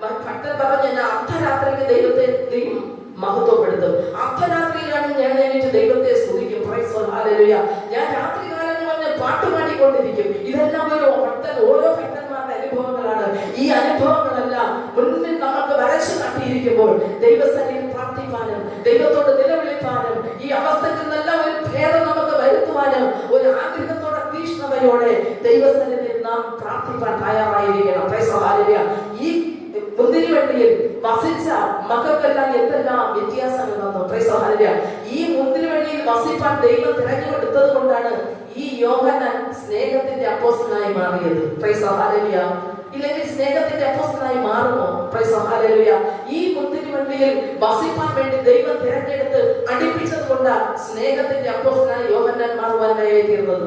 ഭക്തൻ പറഞ്ഞ അർദ്ധരാത്രിക്ക് ദൈവത്തെ മഹത്വപ്പെടുത്തും. അർദ്ധരാത്രിയിലാണ് ഞാൻ എണീറ്റ് ദൈവത്തെ സ്തുതിക്കും. ഞാൻ രാത്രികാലങ്ങളിൽ പാട്ടുപാടിക്കൊണ്ടിരിക്കും. ഇതെല്ലാം ഓരോ ഭക്തന്മാരുടെ അനുഭവങ്ങളാണ്. ഈ അനുഭവങ്ങളെല്ലാം മുന്നിൽ നമുക്ക് വരച്ചു നട്ടിയിരിക്കുമ്പോൾ ദൈവസന്നിധിയിൽ പ്രാർത്ഥിപ്പാനും ദൈവത്തോട് നിലവിളിപ്പാനും ഈ അവസ്ഥയിൽ നിന്നെല്ലാം ഒരു ഭേദം നമുക്ക് വരുത്തുവാനും ഒരു ആഗ്രഹത്തോടെ തീഷ്ണതയോടെ ദൈവസന്നിധിയിൽ നാം പ്രാർത്ഥിപ്പാൻ തയ്യാറായിരിക്കണം. ഈ മുന്തിരിവള്ളിയിൽ വസിച്ച മക്കൾക്കെല്ലാം എന്തെല്ലാം വ്യത്യാസങ്ങൾ വന്നു. ഈ മുന്തിരിവള്ളിയിൽ വസിപ്പാൻ ദൈവം തിരഞ്ഞെടുത്തത് കൊണ്ടാണ് ഈ യോഹന്നാൻ സ്നേഹത്തിന്റെ അപ്പോസ്തലനായി മാറിയത്. ഇല്ലെങ്കിൽ സ്നേഹത്തിന്റെ അപ്പോസ്തലനായി മാറുമോ? ഈ മുന്തിരിവള്ളിയിൽ വസിപ്പാൻ വേണ്ടി ദൈവം തിരഞ്ഞെടുത്ത് അടുപ്പിച്ചത് കൊണ്ടാണ് സ്നേഹത്തിന്റെ അപ്പോസ്തലനായി യോഹന്നാൻ മാറുവാനായി തീർന്നത്.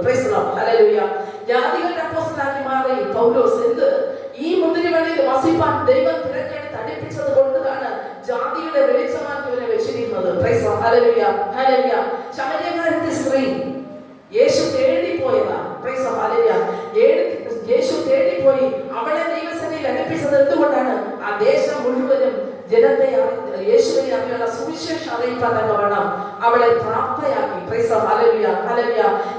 ജാതികളുടെ അപ്പോസ്തലനായി മാറി പൗലോസ്. എന്ത്? ഈ മുന്തിരിവള്ളിയിൽ വസിപ്പാൻ ദൈവം തിരഞ്ഞെടുത്ത് അടുപ്പിച്ചത് കൊണ്ടാണ് ജാതിയുടെ വെളിച്ചമാക്കി ഇവരെ വെച്ചിരിക്കുന്നത്. ശമര്യക്കാരത്തെ സ്ത്രീ യേശു തേടിപ്പോയതാ. യേശു തേടിപ്പോയി അവളെ ദൈവസന്നിധിയിൽ അടുപ്പിച്ചത് എന്തുകൊണ്ടാണ്? ആ ദേശം മുഴുവനും ജനത്തെ യേശുവിനെ അറിയാനുള്ള സുവിശേഷം അറിയിപ്പാൻ വേണം അവളെ പ്രാപ്തയാക്കി.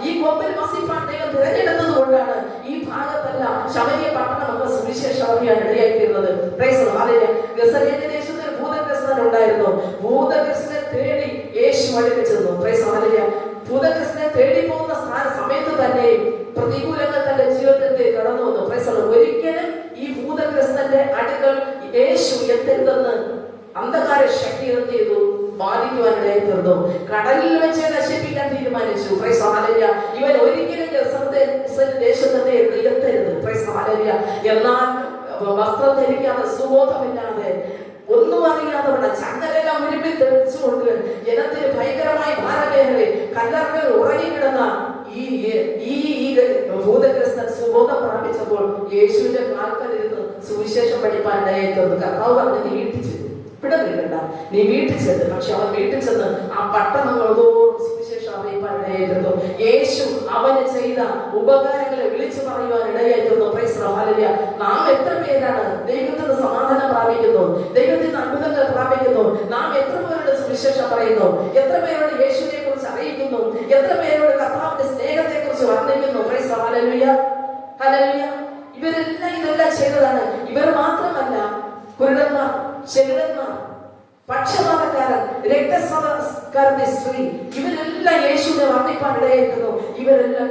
ഈ കൊമ്പിൽ വസിപ്പാൻ ദൈവം തിരഞ്ഞെടുത്തത് കൊണ്ടാണ് ഈ ഭാഗത്തെല്ലാം ശമരിയ പട്ടണമൊക്കെ സുവിശേഷം അറിയാൻ ഇടയാക്കിയിരുന്നത്. ഗസരേന്റെ ദേശത്ത് ഒരു ഭൂതഗ്രസ്തൻ ഉണ്ടായിരുന്നു. ഭൂതഗ്രസ്തനെ തേടി യേശു അടുത്ത് ചെന്നു. ഭൂതഗ്രസ്തനെ തേടി പോകുന്ന സമയത്ത് തന്നെ പ്രതികൂലങ്ങൾ തന്റെ ജീവിതത്തിൽ കടന്നു വന്നു. ഒരിക്കലും ഈ ഭൂതഗ്രസ്തന്റെ അടുക്കൽ യേശു എത്തരുതെന്ന് അന്ധകാര ശക്തി എന്ത് ചെയ്തു? ബാധിക്കുവാനിടയായി തീർന്നു. കടലിൽ വെച്ച് നശിപ്പിക്കാൻ തീരുമാനിച്ചു. ഇവൻ ഒരിക്കലും ദേശത്തെ എത്തരുത്. എന്നാൽ വസ്ത്രം ധരിക്കാതെ, സുബോധമില്ലാതെ, ഒന്നും അറിയാതെ ചങ്ങലെല്ലാം ഒരുമിച്ച് തെളിച്ചുകൊണ്ട് ജനത്തിന് ഭയങ്കരമായ യേശുവിന്റെ കാൽക്കലിരുന്ന് സുവിശേഷം പഠിപ്പാൻ ഇടയായിട്ടുണ്ട്. കർത്താവ് പറഞ്ഞ് നീ വീട്ടിൽ ചെല്ലും, ഇവിടെ നിൽക്കണ്ട, നീ വീട്ടിൽ ചെല്ലും. പക്ഷെ അവൻ വീട്ടിൽ ചെന്ന് ആ പട്ടണങ്ങളോടും സുവിശേഷം അറിയിപ്പാൻ ഇടയായിട്ടുണ്ട്. യേശു അവന് ചെയ്ത ഉപകാരങ്ങളെ വിളിച്ചു പറയുവാൻ ഇടയായിട്ടുണ്ട്. Price the Lord. നാം എത്ര പേരാണ് ദൈവത്തിന് സമാധാനം പ്രാപിക്കുന്നു, ദൈവത്തിന് അത്ഭുതങ്ങൾ പ്രാപിക്കുന്നു? നാം എത്ര പേരുടെ സുവിശേഷം പറയുന്നു? എത്ര പേരോട് യേശുവിനെ കുറിച്ച് അറിയിക്കുന്നു? എത്ര പേരോട് കർത്താവിന്റെ സ്നേഹത്തെ കുറിച്ച് വർണ്ണിക്കുന്നു? Praise the Lord. ഹല്ലേലൂയ. ഇവരെല്ലാം ഇതെല്ലാം ചെയ്തതാണ്. ഇവർ മാത്രമല്ല, കുരുടന്മാർ, ചെകിടന്മാർ, പക്ഷപാതക്കാരൻ, രക്തസ്രാവക്കാരന്റെ സ്ത്രീ, ഇവരെല്ലാം യേശുവിനെ വർണ്ണിപ്പാൻ ഇടയായിക്കുന്നു. ഇവരെല്ലാം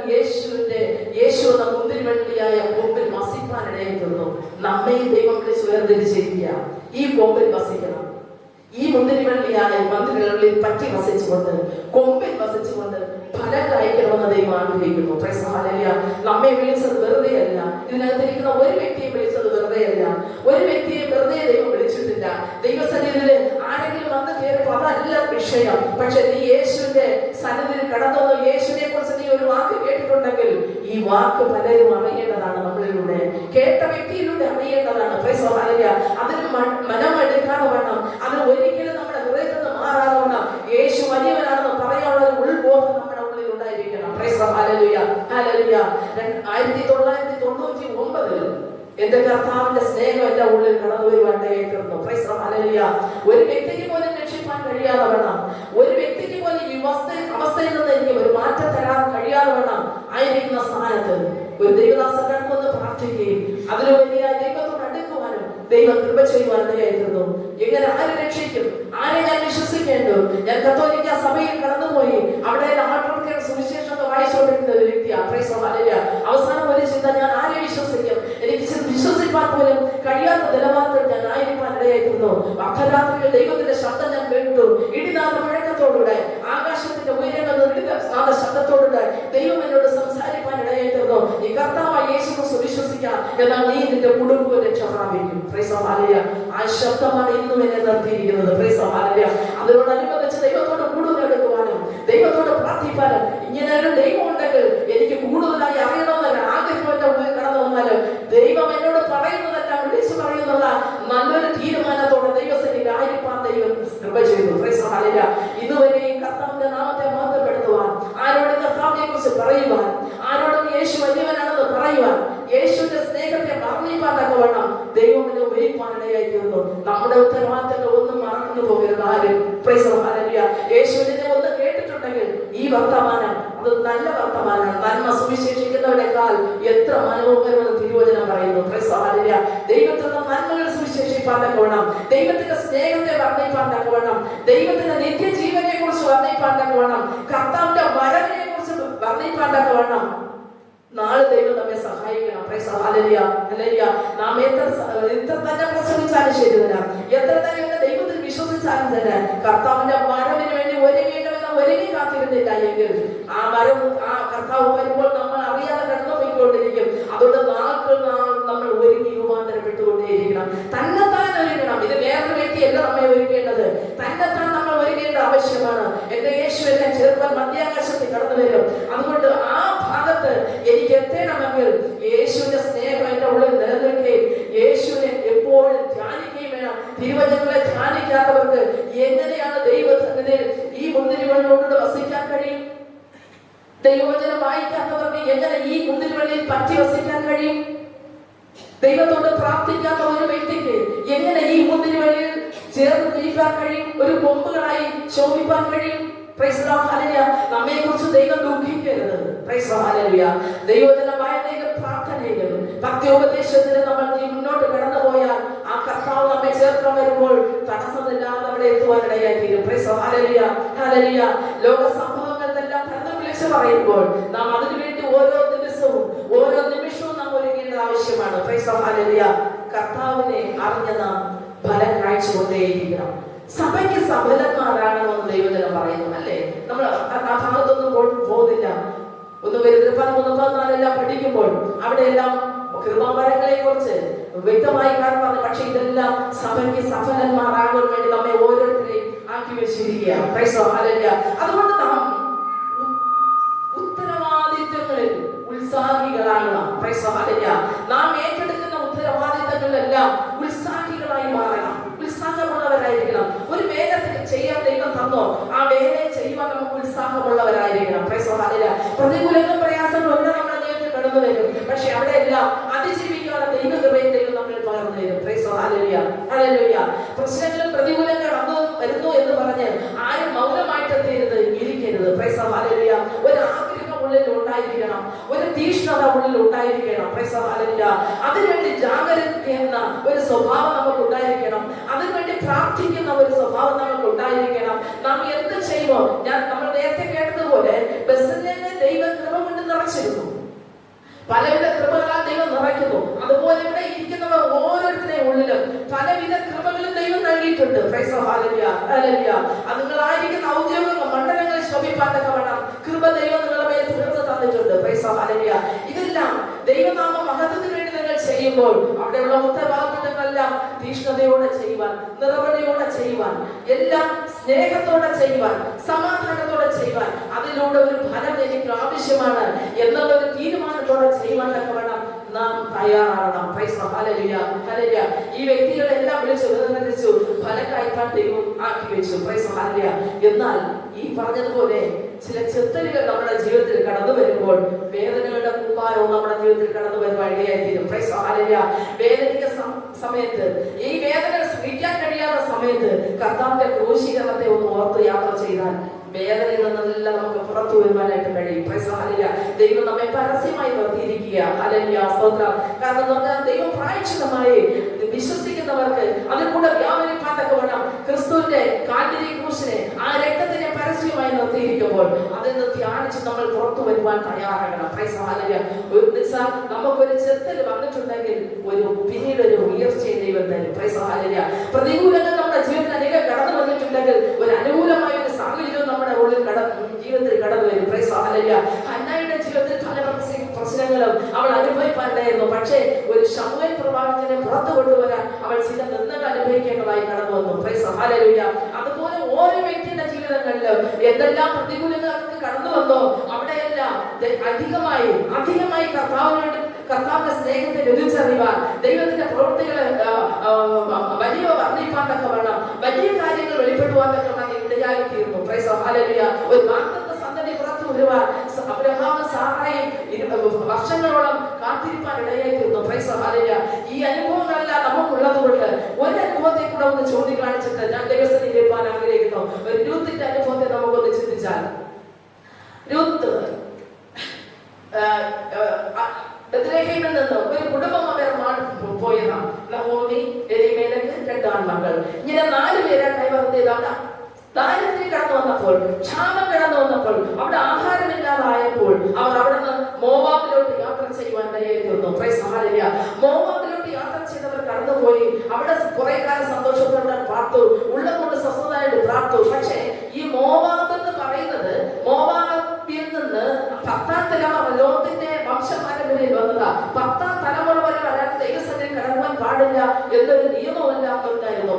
യേശു എന്ന മുന്തിരിവള്ളിയായ കൊമ്പിൽ വസിപ്പാൻ ഇടയായിക്കുന്നു. നമ്മയും ദൈവം വിളിച്ച് വേർതിരിച്ചിരിക്കുക. ഈ കൊമ്പിൽ വസിക്കണം. ഈ മുന്തിരിവള്ളിയായ മന്ദിരങ്ങളിൽ പറ്റി വസിച്ചുകൊണ്ട്, കൊമ്പിൽ വസിച്ചുകൊണ്ട് ഫലം കായ്ക്കണമെന്ന് ദൈവം ആഗ്രഹിക്കുന്നു. Price the Lord. നമ്മെ വിളിച്ചത് വെറുതെ അല്ല. ഇതിനകത്തിരിക്കുന്ന ഒരു വ്യക്തിയെ വിളിച്ചത് വെറുതെ അല്ല. ഒരു വ്യക്തിയെ വെറുതെ ദൈവം വിളിച്ചിട്ടില്ല. ദൈവസന്നിധിയിൽ ആരെങ്കിലും വന്ന് കയറിപ്പോ അതല്ല വിഷയം. പക്ഷെ നീ യേശുവിന്റെ സന്നിധിയിൽ കടന്നു, യേശുവിനെ കുറിച്ച് നീ ഒരു വാക്ക് കേട്ടിട്ടുണ്ടെങ്കിൽ ഈ വാക്ക് പലരും അറിയേണ്ടതാണ്. നമ്മളിലൂടെ കേട്ട വ്യക്തിയിലൂടെ അറിയേണ്ടതാണ്. Praise the Lord. അതിന് മനമെടുക്കാതെ വേണം, അത് ഒരിക്കലും നമ്മുടെ ഹൃദയത്തിൽ നിന്ന് മാറാതെ വേണം. യേശു വലിയവനാണെന്ന് പറയാനുള്ള ഒരു ഉൾബോധം നമ്മുടെ ഉള്ളിൽ ഉണ്ടായിരിക്കണം. Price the Lord. 1999 എന്റെ കർത്താവിന്റെ സ്നേഹം എന്റെ ഉള്ളിൽ കടന്നു വരുവാണ്ടേക്കുന്നു. Price the Lord. ഒരു വ്യക്തിക്ക് പോലും രക്ഷിപ്പാൻ കഴിയാതെ വേണം, ഒരു വ്യക്തിക്ക് പോലും ഈ അവസ്ഥയിൽ നിന്ന് എനിക്ക് ഒരു മാറ്റം തരാൻ കഴിയാതെ വേണം. ആയിരിക്കുന്ന സ്ഥാനത്ത് ഒരു ദൈവദാസൻ കടന്നു പ്രാർത്ഥിക്കുകയും അതിനു വേണ്ടിയായി ദൈവത്തോട് അടുക്കുവാനും ദൈവം കൃപ ചെയ്യുവാനായിരുന്നു. എങ്ങനെ ആരെ രക്ഷിക്കും? ആരെ ഞാൻ വിശ്വസിക്കേണ്ടു? ഞാൻ കത്തോലിക്ക സഭയിൽ കടന്നുപോയി അവിടെ ആട്ടോടുക്കാൻ സുവിശേഷം വായിച്ചുകൊണ്ടിരുന്ന ഒരു വ്യക്തിയാണ്. Price the Lord. അവസാനം ഒരു ചിന്ത, ഞാൻ ആരെ വിശ്വസിക്കും? എനിക്ക് വിശ്വസിപ്പാൻ പോലും കഴിയാത്ത നിലവാരത്തിൽ ഞാൻ ആയിരിക്കാൻ ഇടയായിരുന്നു. അർദ്ധരാത്രിയിൽ ദൈവത്തിന്റെ ശബ്ദം ഞാൻ കേട്ടു. ഇടിനാഥ മുഴക്കത്തോടുകൂടെ, ആകാശത്തിന്റെ ഉയരങ്ങളിൽ ഇടിനാഥ ശബ്ദത്തോടുകൂടെ ദൈവം എന്നോട് സംസാരിക്കാൻ ഇടയായിരുന്നു. ഈ കർത്താവായ യേശുക്രിസ്തു വിശ്വസിക്കാം, എന്നാൽ നീ നിന്റെ കുടുംബവും രക്ഷ പ്രാപിക്കും. Praise the Lord. ആ ശബ്ദമാണ് ഇന്നും എന്നെ നിർത്തിയിരിക്കുന്നത്. Praise the Lord. അതിനോടനുബന്ധിച്ച് ദൈവത്തോട് കൂടുതൽ എടുക്കുവാനും ദൈവത്തോട് പ്രാർത്ഥിക്കാനും, ഇങ്ങനെ ഒരു ദൈവം ഉണ്ടെങ്കിൽ എനിക്ക് കൂടുതലായി അറിയണമെന്നല്ല ആഗ്രഹം എന്റെ ഉള്ളിൽ കടന്നു വന്നാലും ദൈവം എന്നോട് പറയുന്നതല്ല വിളിച്ചു പറയുന്നുള്ള നല്ലൊരു തീരുമാനത്തോടെ ദൈവസന്നിധിയിൽ ആയിരിക്കാൻ ദൈവം കൃപ ചെയ്തു. Price the Lord. ഇതുവരെയും കർത്താവിന്റെ നാമത്തെ മഹത്വപ്പെടുത്തുവാൻ, ആരോടും കർത്താവിനെ കുറിച്ച് പറയുവാൻ, ആരോടും യേശു വലിയവനാണെന്ന് പറയുവാൻ, യേശുവിന്റെ സ്നേഹത്തെ വർണ്ണിപ്പാൻ തക്കവണ്ണം ദൈവം എന്നെ ഉപയോഗിക്കാനിടയായി തീർന്നു. നമ്മുടെ ഉത്തരവാദിത്തങ്ങൾ ഒന്നും മറന്നു പോകരുത് ആരും. Price the Lord. യേശുവിനെ ഒന്ന് കേട്ടിട്ടുണ്ടെങ്കിൽ ഈ വർത്തമാനം അത് നല്ല വർത്തമാനമാണ്. നന്മ സുവിശേഷിക്കുന്നവരെക്കാൾ എത്ര മനോഹരമെന്ന് തിരുവചനം പറയുന്നു. Price the Lord. ദൈവത്തിന്റെ നന്മകൾ സുവിശേഷിപ്പാൻ തക്കവണ്ണം, ദൈവത്തിന്റെ സ്നേഹത്തെ വർണ്ണിപ്പാൻ തക്കവണ്ണം, ദൈവത്തിന്റെ നിത്യജീവനെ കുറിച്ച് വർണ്ണിപ്പാൻ തക്കവണ്ണം, കർത്താവിന്റെ വരവിനെ കുറിച്ച് വർണ്ണിപ്പാൻ തക്കവണ്ണം നാളെ ദൈവം നമ്മെ സഹായിക്കണം. Price the Lord. നാം എത്ര തന്നെ പ്രസംഗിച്ചാലും ശരി തരാം, എത്ര തന്നെ ദൈവത്തിൽ വിശ്വസിച്ചാലും തന്നെ കർത്താവിന്റെ വരവിന് വേണ്ടി ഒരുങ്ങേണ്ടവെന്ന് ഒരുങ്ങി കാത്തിരുന്നില്ല എങ്കിൽ ആ കർത്താവ് വരുമ്പോൾ നമ്മൾ അറിയാതെ കടന്നു പോയിക്കൊണ്ടിരിക്കും. അതുകൊണ്ട് നാൾക്ക് നാൾ നമ്മൾ ഒരുങ്ങി രൂപാന്തരപ്പെട്ടുകൊണ്ടേയിരിക്കണം. തന്നെത്താൻ ഒരുങ്ങണം. ഇത് വേറൊരു വ്യക്തിയല്ല നമ്മെ ഒരുങ്ങേണ്ടത്, തന്നെത്താൻ നമ്മൾ ഒരുങ്ങേണ്ട ആവശ്യമാണ്. എന്റെ യേശു എന്നെ ചെറുപ്പം മധ്യാകാശത്തിൽ കടന്നു വരും. അതുകൊണ്ട് ആ ഭാഗത്ത് എനിക്ക് എത്തണമെങ്കിൽ യേശുവിന്റെ സ്നേഹം എന്റെ ഉള്ളിൽ നിലനിൽക്കുകയും യേശുവിനെ എപ്പോഴും ധ്യാനിക്കുകയും വേണം. തിരുവചനങ്ങളെ ധ്യാനിക്കാത്തവർക്ക് എങ്ങനെയാണ് ദൈവസന്നിധിയിൽ ഈ മുന്തിരിവള്ളിയോട് വസിക്കാൻ കഴിയും? ദൈവവചനം വായിക്കാത്തവർക്ക് എങ്ങനെ ഈ മുന്തിരിവള്ളിയിൽ പറ്റി വസിക്കാൻ കഴിയും? ദൈവത്തോട് പ്രാർത്ഥിക്കാത്ത ഒരു വ്യക്തിക്ക് എങ്ങനെ ഈ മുന്തിരിവള്ളിയിൽ ചേർന്ന് നിൽക്കാൻ കഴിയും? ഒരു കൊമ്പുകളായി ശോഭിപ്പാൻ കഴിയും? Price the Lord. നമ്മെ കുറിച്ച് ദൈവം ദുഃഖിക്കരുത്. Price the Lord. ദൈവവചനം വായനയിലും പ്രാർത്ഥനയിലും ഭക്തിയോപദേശത്തിന് നമ്മൾ മുന്നോട്ട് കടന്നു പോയാൽ ആ കർത്താവ് നമ്മെ ചേർക്കാൻ വരുമ്പോൾ തടസ്സമില്ലാതെ അവിടെ എത്തുവാനിടയായി തീരും. Price the Lord. ലോക സംഭവങ്ങളെല്ലാം തരണം വിളിച്ചു പറയുമ്പോൾ നാം അതിനുവേണ്ടി ഓരോ ദിവസവും ഓരോ നിമിഷവും നാം ഒരുങ്ങേണ്ട ആവശ്യമാണ്. Price the Lord. കർത്താവിനെ അറിഞ്ഞ നാം ഫലം കാഴ്ചകൊണ്ടേയിരിക്കണം. സഭയ്ക്ക് സഫലന്മാരാകണമെന്ന് ദൈവജനം പറയുന്നു, അല്ലേ? നമ്മൾ ആ ഭാഗത്തൊന്നും പോകുന്നില്ല. 1 പഠിക്കുമ്പോൾ അവിടെയെല്ലാം കൃപാവരങ്ങളെ കുറിച്ച് വ്യക്തമായി കാണുന്നു. പക്ഷെ ഇതെല്ലാം സഭയ്ക്ക് സഫലന്മാരാകാൻ വേണ്ടി നമ്മെ ഓരോരുത്തരെയും ആക്കി വെച്ചിരിക്കുക. Praise the Lord. അതുകൊണ്ട് നാം ഉത്തരവാദിത്വങ്ങളിൽ ഉത്സാഹികളാകണം. Praise the Lord. നാം ഏറ്റെടുക്കുന്ന കാര്യങ്ങളിലെല്ലാം ഉത്സാഹികളായി മാറണം, ഉത്സാഹമുള്ളവരായിരിക്കണം. ഒരു വേല ചെയ്യാൻ ദൈവം തന്നോ, ആ വേലയെ ചെയ്യുവാൻ നമുക്ക് ഉത്സാഹമുള്ളവരായിരിക്കണം. പ്രതികൂലങ്ങളും പ്രയാസങ്ങളും ഒക്കെ നമ്മുടെ ജീവിതത്തിൽ കടന്നു വരും. പക്ഷെ അവിടെയെല്ലാം അതിജീവിക്കാനുള്ള ദൈവകൃപയും ദൈവം നമ്മൾ പകർന്നു തരും. പ്രശ്നങ്ങളും പ്രതികൂലങ്ങളും വരുന്നു എന്ന് പറഞ്ഞ് ആരും മൗനമായിട്ട് ഇരിക്കരുത്. ഒരു ആഗ്രഹം ഉള്ളിൽ ഉണ്ടായിരിക്കണം, ഒരു തീഷ്ണത ഉള്ളിൽ ഉണ്ടായിരിക്കണം. അതിനുവേണ്ടി ജാഗരിക്കുന്ന ഒരു സ്വഭാവം നമുക്ക് ഉണ്ടായിരിക്കണം, അതിനുവേണ്ടി പ്രാർത്ഥിക്കുന്ന ഒരു സ്വഭാവം നമുക്ക് ഉണ്ടായിരിക്കണം. നാം എന്ത് ചെയ്യുമോ, നമ്മൾ നേരത്തെ കേട്ടതുപോലെ ബെസലേലിനെ ദൈവം കൃപ കൊണ്ട് നിറച്ചിരുന്നു, പലവിധ കൃപകളാൽ ദൈവം നിറയ്ക്കുന്നു. അതുപോലെ ഇവിടെ ഇരിക്കുന്നവർ ഓരോരുത്തരുടെ ഉള്ളിലും പലവിധ കൃപകളും ദൈവം നൽകിയിട്ടുണ്ട്. അത് നിങ്ങളായിരിക്കുന്ന ഔദ്യോഗിക മണ്ഡലങ്ങളിൽ ശോഭിപ്പാൻ തക്കവണ്ണം കൃപ ദൈവം നിങ്ങളുടെ മേൽ തീർന്നു തന്നിട്ടുണ്ട്. ഇതെല്ലാം ദൈവനാമ മഹത്വത്തിന് വേണ്ടി നിങ്ങൾ ചെയ്യുമ്പോൾ അവിടെയുള്ള ഉത്തരവാദിത്തങ്ങളെല്ലാം തീഷ്ണതയോടെ ചെയ്യുവാൻ, നിറവടിയോടെ ചെയ്യുവാൻ, എല്ലാം സ്നേഹത്തോടെ ചെയ്യുവാൻ, സമാധാനത്തോടെ ചെയ്യുവാൻ, അതിലൂടെ ഒരു ഫലം എനിക്ക് ആവശ്യമാണ് എന്നുള്ള ഒരു തീരുമാനത്തോടെ ചെയ്യുവാൻ തക്കവണ്ണം നാം തയ്യാറാകണം. ഈ വ്യക്തികളെല്ലാം വിളിച്ചു ഫലം കായ്പാൻ ദൈവം ആക്കി വെച്ചു. എന്നാൽ ഈ പറഞ്ഞതുപോലെ ചില ചെത്തലുകൾ നമ്മുടെ ജീവിതത്തിൽ കടന്നു വരുമ്പോൾ വേദനകളുടെ കൂമ്പാരവും നമ്മുടെ ജീവിതത്തിൽ കടന്നു വരുവാൻ ഇടയായിത്തീരും. വേദനിക്ക സമയത്ത്, ഈ വേദന സഹിക്കാൻ കഴിയാത്ത സമയത്ത് കർത്താവിന്റെ ക്രൂശീകരണത്തെ ഒന്ന് ഓർത്ത് യാത്ര ചെയ്താൽ വേദനയിൽ നിന്നെല്ലാം നമുക്ക് പുറത്തു വരുവാനായിട്ട് കഴിയും. ദൈവം നമ്മെ പരസ്യമായി നിർത്തിയിരിക്കുക. കാരണം ദൈവം പ്രായശ്ചിത്തമായി വിശ്വസിക്കുന്നവർക്ക് അതിൽ കൂടെ വ്യാപരിപ്പാൻ തക്കവണ്ണം ക്രിസ്തുവിന്റെ കാൽവരി ക്രൂശിനെ, ആ രക്തത്തിനെ പരസ്യമായി നിർത്തിയിരിക്കുമ്പോൾ അതിൽ നിന്ന് ധ്യാനിച്ച് നമ്മൾ പുറത്തു വരുവാൻ തയ്യാറാകണം. നമുക്കൊരു ചെത്തൽ വന്നിട്ടുണ്ടെങ്കിൽ പിന്നീട് ഒരു ഉയർച്ചയെ ദൈവം തരും. പ്രതികൂലങ്ങൾ നമ്മുടെ ജീവിതത്തിൽ അനേകം കടന്നു വന്നിട്ടുണ്ടെങ്കിൽ ഒരു അനുകൂലമായ ഒരു സാഹചര്യവും നമ്മുടെ ഉള്ളിൽ ജീവിതത്തിൽ കടന്നു വരും. ഹന്നയുടെ ജീവിതത്തിൽ പല പ്രശ്നങ്ങളും അവൾ അനുഭവിപ്പാനുണ്ടായിരുന്നു. പക്ഷേ ഒരു ശമൂവേൽ പ്രവാചകനെ പുറത്തു കൊണ്ടുവരാൻ അവൾ ചില നിന്ദകൾ അനുഭവിക്കേണ്ടതായി കടന്നു വന്നു. അതുപോലെ ഓരോ വ്യക്തിയുടെ ജീവിതങ്ങളിലും എന്തെല്ലാം പ്രതികൂലങ്ങൾക്ക് കടന്നു വന്നോ അവിടെയെല്ലാം അധികമായി കർത്താവിന്റെ സ്നേഹത്തെ രുചിച്ചറിയുവാൻ, ദൈവത്തിന്റെ പ്രവൃത്തികളെ വലിയ വർദ്ധിപ്പാൻ തക്കവണ്ണം, വലിയ കാര്യങ്ങൾ വെളിപ്പെടുവാൻ തക്കവണ്ണം ഇടയായിത്തീർന്നു. ഒരു വാഗ്ദത്ത സന്തതി പുറത്തു വരുവാൻ അബ്രഹാമും സാറായും വർഷങ്ങളോളം കാത്തിരിപ്പാൻ ഇടയായിത്തീർന്നു. ഈ അനുഭവങ്ങളെല്ലാം നമുക്കുള്ളത് കൊണ്ട് ഒരു അനുഭവത്തെ കൂടെ ഒന്ന് ചൂണ്ടിക്കാണിച്ചിട്ട് ഞാൻ ദിവസം ഇരുപ്പാൻ ആഗ്രഹിക്കുന്നു. ഒരു രൂത്തിന്റെ അനുഭവത്തെ നമുക്കൊന്ന് ചിന്തിച്ചാൽ, രൂത്ത് ബത്ലഹേമിൽ നിന്ന് ഒരു കുടുംബം അവർ പോയതാണ്. നഹോമി, എലീമേലെക്ക്, 2 ആൺമക്കൾ, ഇങ്ങനെ 4 പേരാണ് ഇവർ ദാരിദ്ര്യം കടന്നു വന്നപ്പോൾ, ക്ഷാമം കടന്നു വന്നപ്പോൾ, അവിടെ ആഹാരമില്ലാതായപ്പോൾ അവർ അവിടെ നിന്ന് മോവാബിലോട്ട് യാത്ര ചെയ്യുവാൻ തയ്യാറായിരുന്നു. മോവാബിലോട്ട് യാത്ര ചെയ്തവർ കടന്നുപോയി. അവിടെ കുറെ കാലം സന്തോഷത്തോടെ പാർത്തു, ഉള്ളം കൊണ്ട് സ്വസ്ഥതായിട്ട് പ്രാർത്തു. പക്ഷേ ഈ മോവാബ് എന്ന് പറയുന്നത്, മോവാബിൽ നിന്ന് 10ാം തലമുറ ലോകത്തിന്റെ വംശപാരമ്പര്യയിൽ വന്നതാ. 10ാം തലമുറ വരെ വരാൻ ദൈവസന്നിധിയിൽ കടക്കുവാൻ പാടില്ല എന്നൊരു നിയമമില്ലാത്തതായിരുന്നു.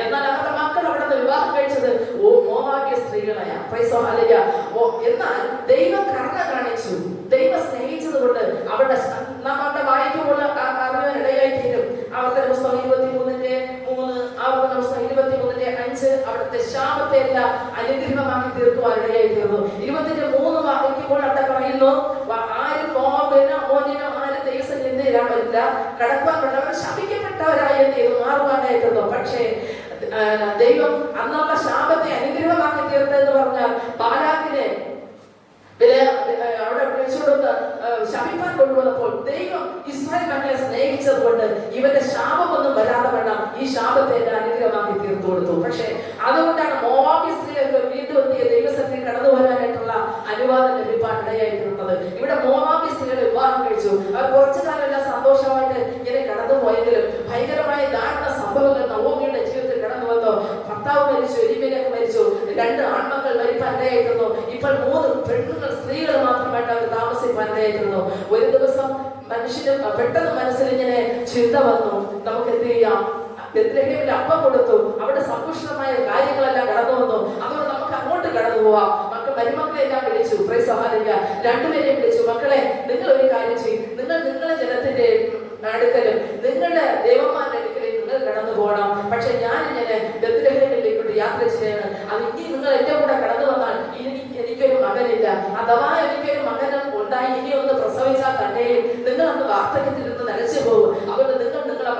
എന്നാൽ അവരുടെ മക്കൾ അവിടെ നിന്ന് വിവാഹം കഴിച്ചത് മോവാബ്യ സ്ത്രീകളായ. എന്നാൽ ദൈവം കരുണ കാണിച്ചു, ദൈവം സ്നേഹിച്ചത് കൊണ്ട് നമ്മുടെ വായിക്കുമ്പോൾ അറിയാൻ ഇടയായിത്തീരും. ആവർത്തന പുസ്തകം 23:3, ആവർത്തന പുസ്തകം 23:5 അവിടുത്തെ ശാപത്തെ എല്ലാം അനുഗ്രഹമാക്കി തീർക്കുവാൻ ഇടയായിത്തീർന്നു. 23 വായിക്കുമ്പോൾ അവിടെ പറയുന്നു, ആരും മോവാബിനോ മോനിനോ ആരും ദൈവസന്നിധിയിലാണ് വരില്ല, കടക്കുവാൻ പറ്റവർ ശപിക്കപ്പെട്ടവരായി മാറുവാനായിരുന്നു. പക്ഷേ ദൈവം അന്നുള്ള ശാപത്തെ അനുഗ്രഹമാക്കി തീർത്തതെന്ന് പറഞ്ഞാൽ ബാലാക്കിനെ അവിടെ വിളിച്ചുകൊണ്ട് ശപിപ്പാൻ കൊണ്ടുവന്നപ്പോൾ ദൈവം ഇസ്രായേൽ മക്കളെ സ്നേഹിച്ചത് കൊണ്ട് ഇവന്റെ ശാപമൊന്നും വരാതെ വേണം ഈ ശാപത്തെ എല്ലാം അനുഗ്രഹമാക്കി തീർത്തു കൊടുത്തു. പക്ഷെ അതുകൊണ്ടാണ് മോവാബി സ്ത്രീകൾക്ക് വീണ്ടും എത്തിയ ദൈവസന്നിധിയിൽ കടന്നു വരാനായിട്ടുള്ള അനുവാദം ലഭിക്കാൻ ഇടയായിട്ടുള്ളത്. ഇവിടെ മോവാബി സ്ത്രീകൾ വിവാഹം കഴിച്ചു. അവർ കുറച്ചു കാലം എല്ലാം സന്തോഷമായിട്ട് ഇങ്ങനെ കടന്നു പോയെങ്കിലും ഭയങ്കരമായ ദാരുണ സംഭവങ്ങൾ നവോമിയുടെ ജീവിതത്തിൽ കടന്നു വന്നു. ഭർത്താവ് മരിച്ചു, എലീമേലെക്ക് മരിച്ചു, 2 ആൺമക്കൾ മരിപ്പാൻ ഇടയായിരുന്നു. ഇപ്പോൾ 3 പെണ്ണുങ്ങൾ, സ്ത്രീകൾ മാത്രമായിട്ട് അവർ താമസിപ്പാൻ ഇടയായിരുന്നു. ഒരു ദിവസം മനുഷ്യന് പെട്ടെന്ന് മനസ്സിൽ ഇങ്ങനെ ചിന്ത വന്നു, നമുക്ക് എന്ത് ചെയ്യാം, ബെത്ലഹേമിൽ അപ്പം കൊടുത്തു, അവിടെ സമ്പുഷ്ടമായ കാര്യങ്ങളെല്ലാം കടന്നു വന്നു, അതുകൊണ്ട് നമുക്ക് അങ്ങോട്ട് കടന്നു പോവാം. മരുമക്കളെ എല്ലാം വിളിച്ചു, 2 പേരെയും വിളിച്ചു. മക്കളെ, നിങ്ങൾ ഒരു കാര്യം ചെയ്യും, നിങ്ങൾ നിങ്ങളെ ജനത്തിന്റെ അടുക്കലും നിങ്ങളുടെ ദേവന്മാരുടെ അടുക്കലേക്ക് നിങ്ങൾ കടന്നു പോകണം. പക്ഷെ ഞാൻ ഇങ്ങനെ ബെത്ലഹേമിലേക്കോട്ട് യാത്ര ചെയ്യാണ്. അത് ഇനി നിങ്ങൾ എന്റെ കൂടെ കടന്നു വന്നാൽ എനിക്കൊരു മകനില്ല, അഥവാ എനിക്കൊരു മകനും ഉണ്ടായി ഇനി ഒന്ന് പ്രസവിച്ചാൽ തന്നെയും നിങ്ങൾ അന്ന് വാർദ്ധക്യത്തിൽ നിന്ന് നനച്ചു പോകും. അതുകൊണ്ട് നിങ്ങൾ നിങ്ങളുടെ